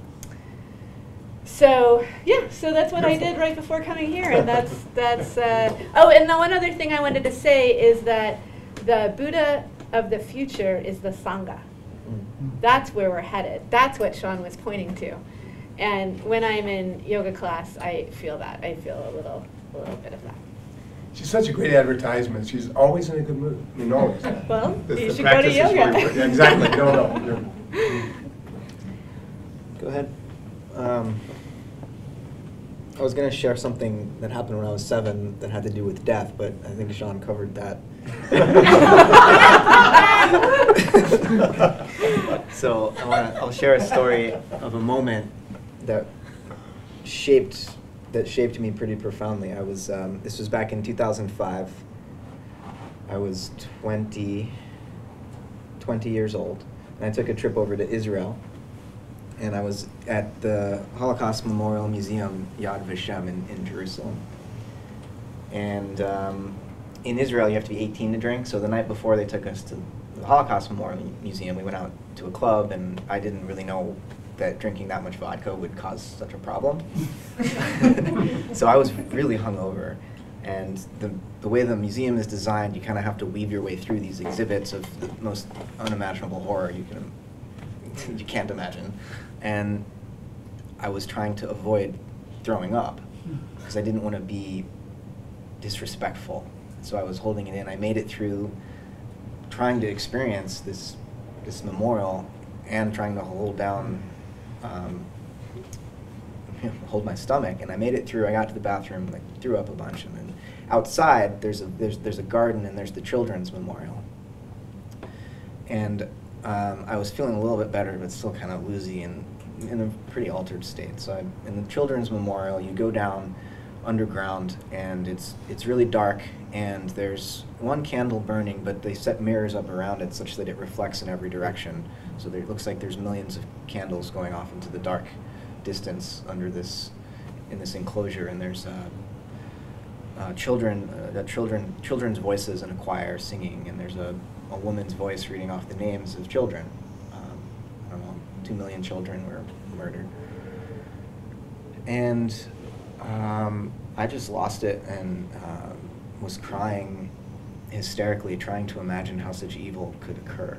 So yeah, so that's what I did right before coming here, and that's oh, and the one other thing I wanted to say is that the Buddha of the future is the Sangha. That's where we're headed. That's what Sean was pointing to. And when I'm in yoga class, I feel that. I feel a little bit of that. She's such a great advertisement. She's always in a good mood. I mean, always. Well, you should go to practice is yoga. yeah, exactly. No. Go ahead. I was going to share something that happened when I was 7 that had to do with death, but I think Sean covered that. So I'll share a story of a moment that shaped me pretty profoundly. I was this was back in 2005. I was 20 years old, and I took a trip over to Israel. And I was at the Holocaust Memorial Museum, Yad Vashem, in Jerusalem. And in Israel, you have to be 18 to drink. So the night before they took us to the Holocaust Memorial Museum, we went out to a club, and I didn't really know that drinking that much vodka would cause such a problem. So I was really hungover. And the way the museum is designed, you kind of have to weave your way through these exhibits of the most unimaginable horror you can't imagine. And I was trying to avoid throwing up because I didn't want to be disrespectful. So I was holding it in. I made it through trying to experience this memorial and trying to hold down, hold my stomach. And I made it through. I got to the bathroom, like threw up a bunch, and then outside there's a garden and there's the children's memorial. And I was feeling a little bit better, but still kind of woozy and in a pretty altered state. So in the children's memorial, you go down underground, and it's really dark, and there's one candle burning, but they set mirrors up around it such that it reflects in every direction. So it looks like there's millions of candles going off into the dark distance in this enclosure, and there's children's voices in a choir singing, and there's a woman's voice reading off the names of children. I don't know, 2 million children were murdered. And I just lost it, and was crying hysterically, trying to imagine how such evil could occur,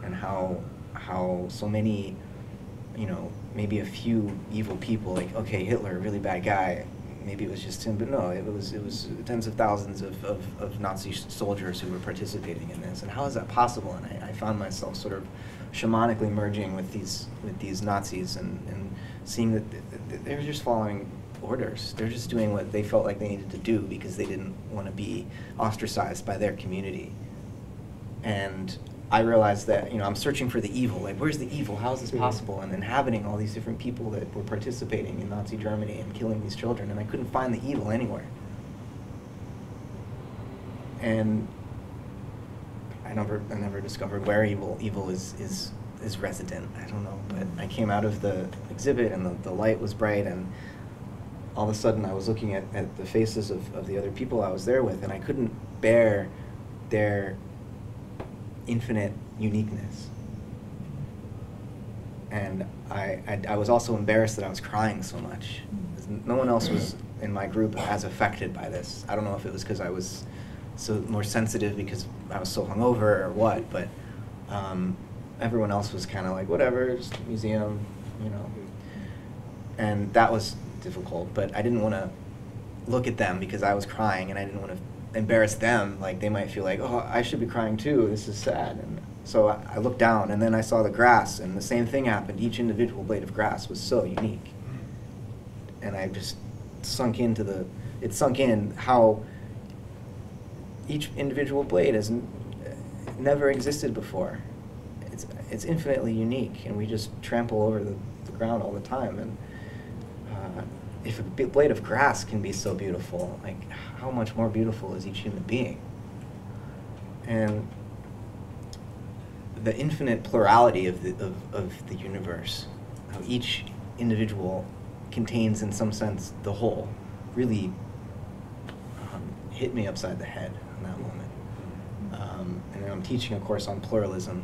and how so many, you know, maybe a few evil people, like, okay, Hitler, really bad guy, maybe it was just him, but no, it was tens of thousands of Nazi soldiers who were participating in this, and how is that possible? And I found myself sort of shamanically merging with these Nazis and seeing that they were just following orders. They're just doing what they felt like they needed to do because they didn't want to be ostracized by their community. And I realized that, you know, I'm searching for the evil. Like, where's the evil? How is this possible? And inhabiting all these different people that were participating in Nazi Germany and killing these children, and I couldn't find the evil anywhere. And I never discovered where evil is resident. I don't know, but I came out of the exhibit and the light was bright, and all of a sudden I was looking at the faces of the other people I was there with, and I couldn't bear their infinite uniqueness. And I was also embarrassed that I was crying so much. No one else was in my group as affected by this. I don't know if it was because I was so more sensitive because I was so hungover or what, but everyone else was kind of like, whatever, just a museum, you know. And that was difficult, but I didn't want to look at them because I was crying, and I didn't want to embarrass them. Like, they might feel like, oh, I should be crying too, this is sad. And so I looked down, and then I saw the grass, and the same thing happened. Each individual blade of grass was so unique. And I just sunk in how each individual blade has never existed before. It's infinitely unique, and we just trample over the ground all the time. And if a blade of grass can be so beautiful, like, how much more beautiful is each human being? And the infinite plurality of the universe, how each individual contains, in some sense, the whole, really hit me upside the head in that moment. And I'm teaching a course on pluralism,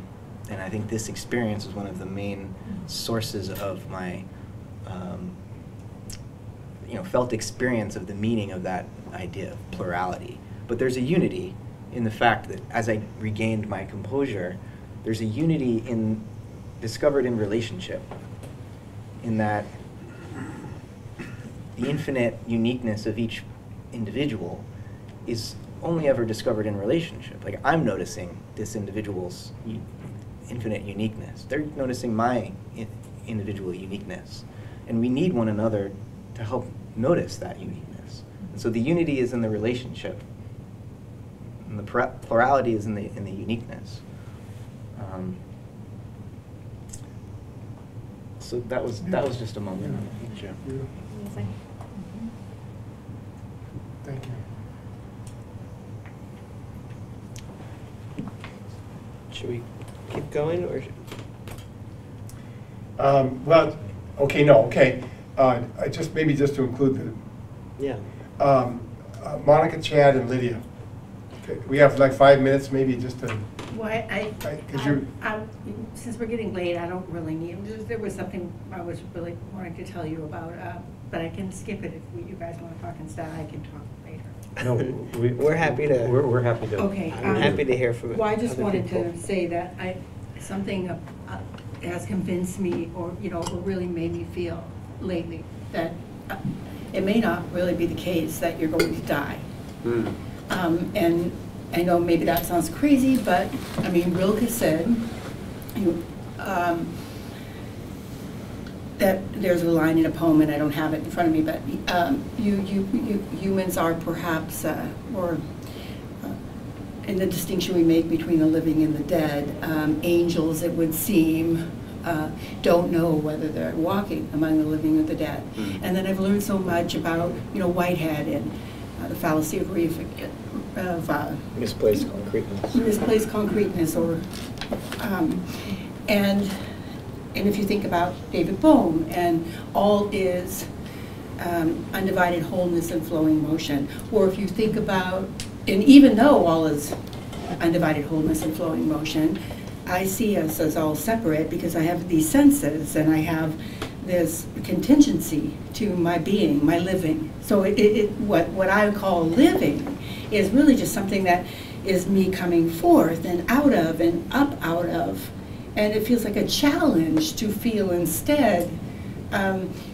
and I think this experience is one of the main sources of my felt experience of the meaning of that idea of plurality. But there's a unity in the fact that as I regained my composure, there's a unity discovered in relationship, in that the infinite uniqueness of each individual is only ever discovered in relationship. Like, I'm noticing this individual's infinite uniqueness. They're noticing my individual uniqueness. And we need one another to help notice that uniqueness. And so the unity is in the relationship, and the plurality is in the uniqueness. So that was just a moment. Yeah. Amazing. Thank you. Should we keep going, or? Well, okay, no, okay. I just maybe just to include Yeah. Monica, Chad, and Lydia. Okay, we have like 5 minutes, maybe just to. Well, you're. Since we're getting late, I don't really need. There was something I was really wanting to tell you about, but I can skip it if you guys want to talk instead. I can talk later. No, we're happy to. We're happy to. Okay. I'm happy to hear from. Well, I just other wanted people. to say that something has convinced me, or really made me feel lately that it may not really be the case that you're going to die. And I know maybe that sounds crazy, but I mean, Rilke said that there's a line in a poem, and I don't have it in front of me, but humans are perhaps, or in the distinction we make between the living and the dead, angels, it would seem, don't know whether they're walking among the living or the dead. And then I've learned so much about, Whitehead and the fallacy of misplaced concreteness. Misplaced concreteness, or and if you think about David Bohm and all is undivided wholeness and flowing motion, or if you think about, and even though all is undivided wholeness and flowing motion, I see us as all separate because I have these senses and I have this contingency to my being, my living. So what I call living is really just something that is me coming forth and out of and up out of. And it feels like a challenge to feel instead.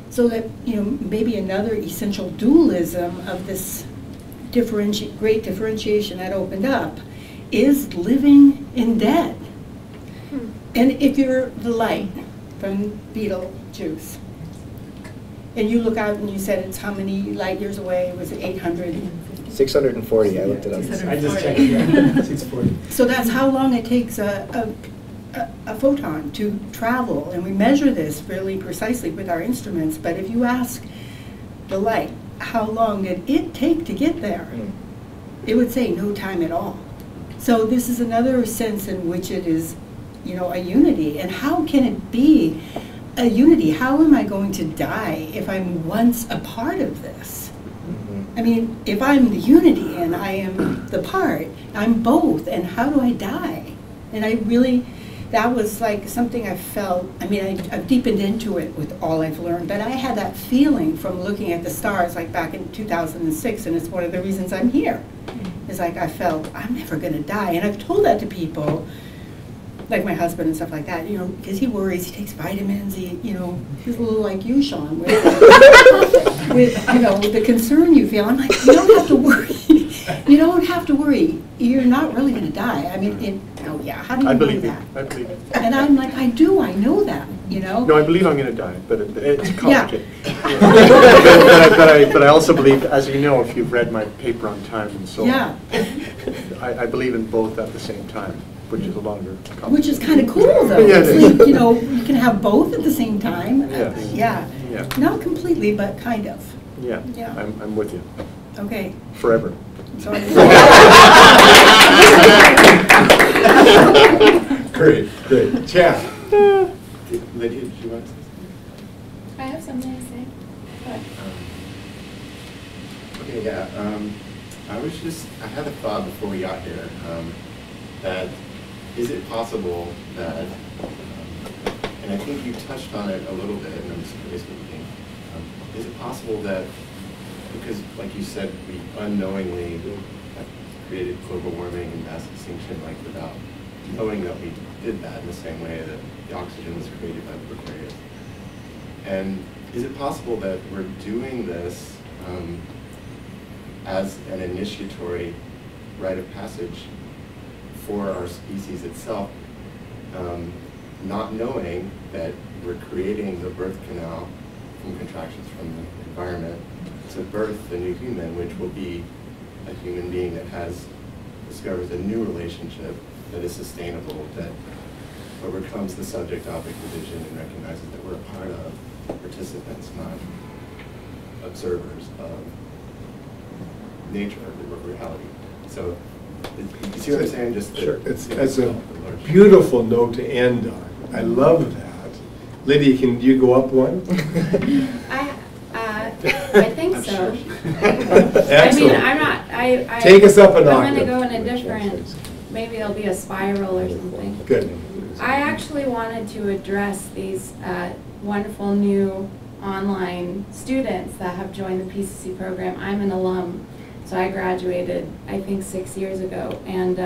So that, maybe another essential dualism of this great differentiation that opened up is living in dead. And if you're the light from Beetlejuice, and you look out and you said it's how many light years away? Was it 800? 640, I looked it up. I just checked it. 640. So that's how long it takes a photon to travel, and we measure this really precisely with our instruments. But if you ask the light, how long did it take to get there? It would say no time at all. So this is another sense in which it is, a unity. And how can it be a unity? How am I going to die if I'm once a part of this? I mean, if I'm the unity and I am the part, I'm both, and how do I die? And that was like something I felt. I mean, I've deepened into it with all I've learned, but I had that feeling from looking at the stars like back in 2006, and it's one of the reasons I'm here. It's like I felt, I'm never going to die. And I've told that to people, like my husband and stuff like that, because he worries, he takes vitamins, he's a little like you, Sean, with the concern you feel. I'm like, you don't have to worry. You don't have to worry. You're not really going to die. I mean, how do you know that? I believe it. And I'm like, I know that, No, I believe I'm going to die, but it's complicated. Yeah. But I also believe, as you know, if you've read my paper on time and so on, I believe in both at the same time, which is a longer conversation. Which is kind of cool, though. Yeah, it's like, you can have both at the same time. Yes. Yeah. Not completely, but kind of. Yeah. I'm with you. Okay. Forever. Sorry. Great. Chad. Lydia, did you want to say something? I have something to say. Okay, yeah. I had a thought before we got here that is it possible that, and I think you touched on it a little bit, and I'm just curious what you think. Is it possible that, because like you said, we unknowingly have created global warming and mass extinction, like without knowing that we did that in the same way that the oxygen was created by Aquarius? And is it possible that we're doing this as an initiatory rite of passage for our species itself, not knowing that we're creating the birth canal from contractions from the environment to birth a new human, which will be a human being that discovers a new relationship that is sustainable, that overcomes the subject-object division and recognizes that we're a part of, participants, not observers of nature, of reality. So, you see what I'm saying? Sure. It's a beautiful note to end on. I love that. Lydia, can you go up one? I think so. I mean, I'm not. I take us up an octave. I'm going to go in a different. Maybe it'll be a spiral or something. Good. I actually wanted to address these wonderful new online students that have joined the PCC program. I'm an alum, so I graduated, I think, 6 years ago. And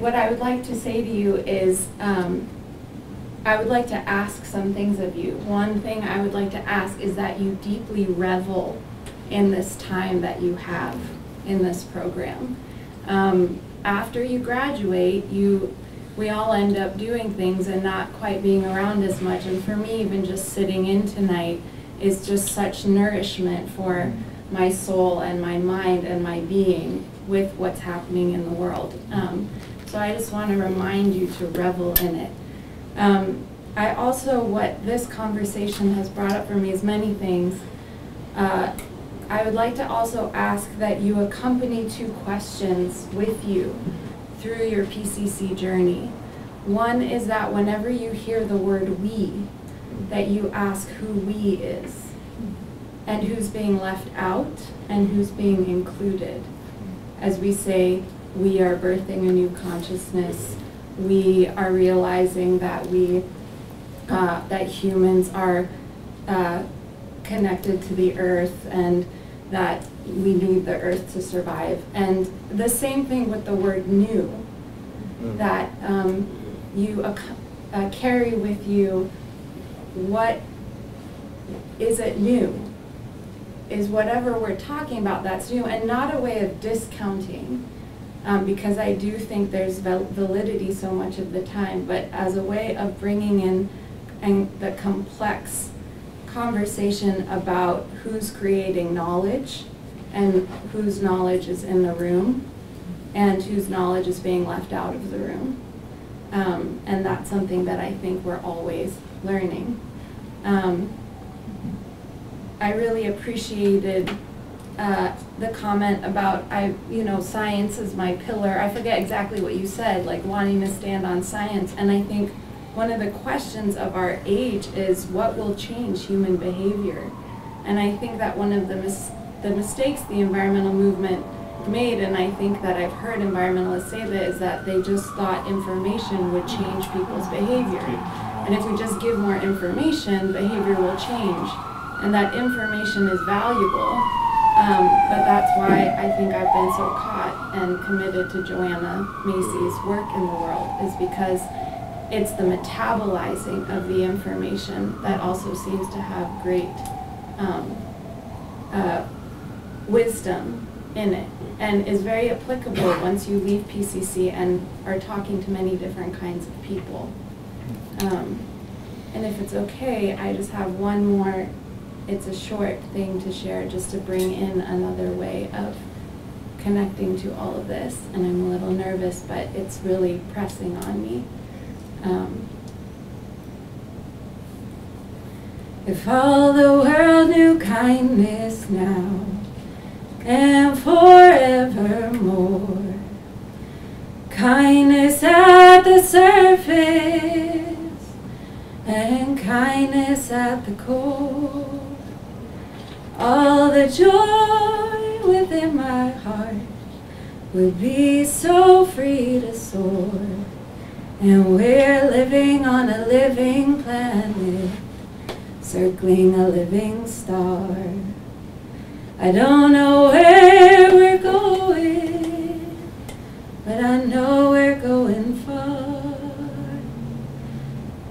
what I would like to say to you is I would like to ask some things of you. One thing I would like to ask is that you deeply revel in this time that you have in this program. After you graduate, we all end up doing things and not quite being around as much. And for me, even just sitting in tonight is just such nourishment for my soul and my mind and my being with what's happening in the world. So I just want to remind you to revel in it. I also, what this conversation has brought up for me is many things. I would like to also ask that you accompany 2 questions with you through your PCC journey. One is that whenever you hear the word we, that you ask who we is, and who's being left out, and who's being included. As we say, we are birthing a new consciousness. We are realizing that that humans are connected to the earth, and that we need the earth to survive. And the same thing with the word new, that you carry with you, what is it new? Is whatever we're talking about that's new, and not a way of discounting, because I do think there's validity so much of the time, but as a way of bringing in the complex conversation about who's creating knowledge and whose knowledge is in the room and whose knowledge is being left out of the room. And that's something that I think we're always learning. I really appreciated the comment about, science is my pillar. I forget exactly what you said, like wanting to stand on science. And I think one of the questions of our age is what will change human behavior? And I think that one of the mistakes the environmental movement made, and I think that I've heard environmentalists say that, is that they just thought information would change people's behavior. And if we just give more information, behavior will change. And that information is valuable. But that's why I think I've been so caught and committed to Joanna Macy's work in the world, is because it's the metabolizing of the information that also seems to have great wisdom in it, and is very applicable once you leave PCC and are talking to many different kinds of people. And if it's okay, I just have one more, it's a short thing to share, just to bring in another way of connecting to all of this. And I'm a little nervous, but it's really pressing on me. If all the world knew kindness now and forevermore, kindness at the surface and kindness at the core, all the joy within my heart would be so free to soar. And we're living on a living planet, circling a living star. I don't know where we're going, but I know we're going far.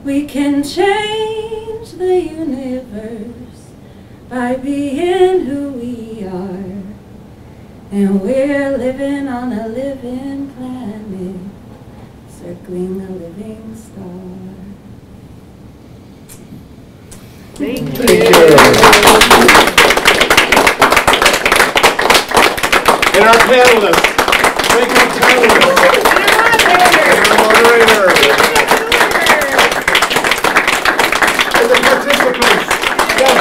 We can change the universe by being who we are. And we're living on a living planet, circling a living star. Thank you. Thank you. And our panelists. Thank you, panelists. And our moderator. And the participants. Yes.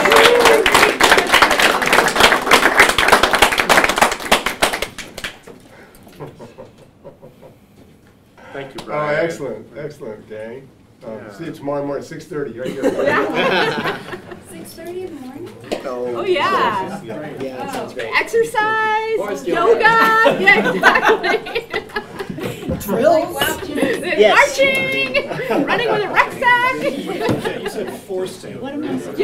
Thank you, Oh, Brian. excellent, excellent, gang. Yeah. See you tomorrow morning, 6:30, right here. 6:30 in the morning? Oh, yeah. Yeah, that sounds great. Exercise, Forest yoga. yoga. Yeah, exactly. Drills. Yes. Marching, running with a rucksack. You said forced. What am I saying?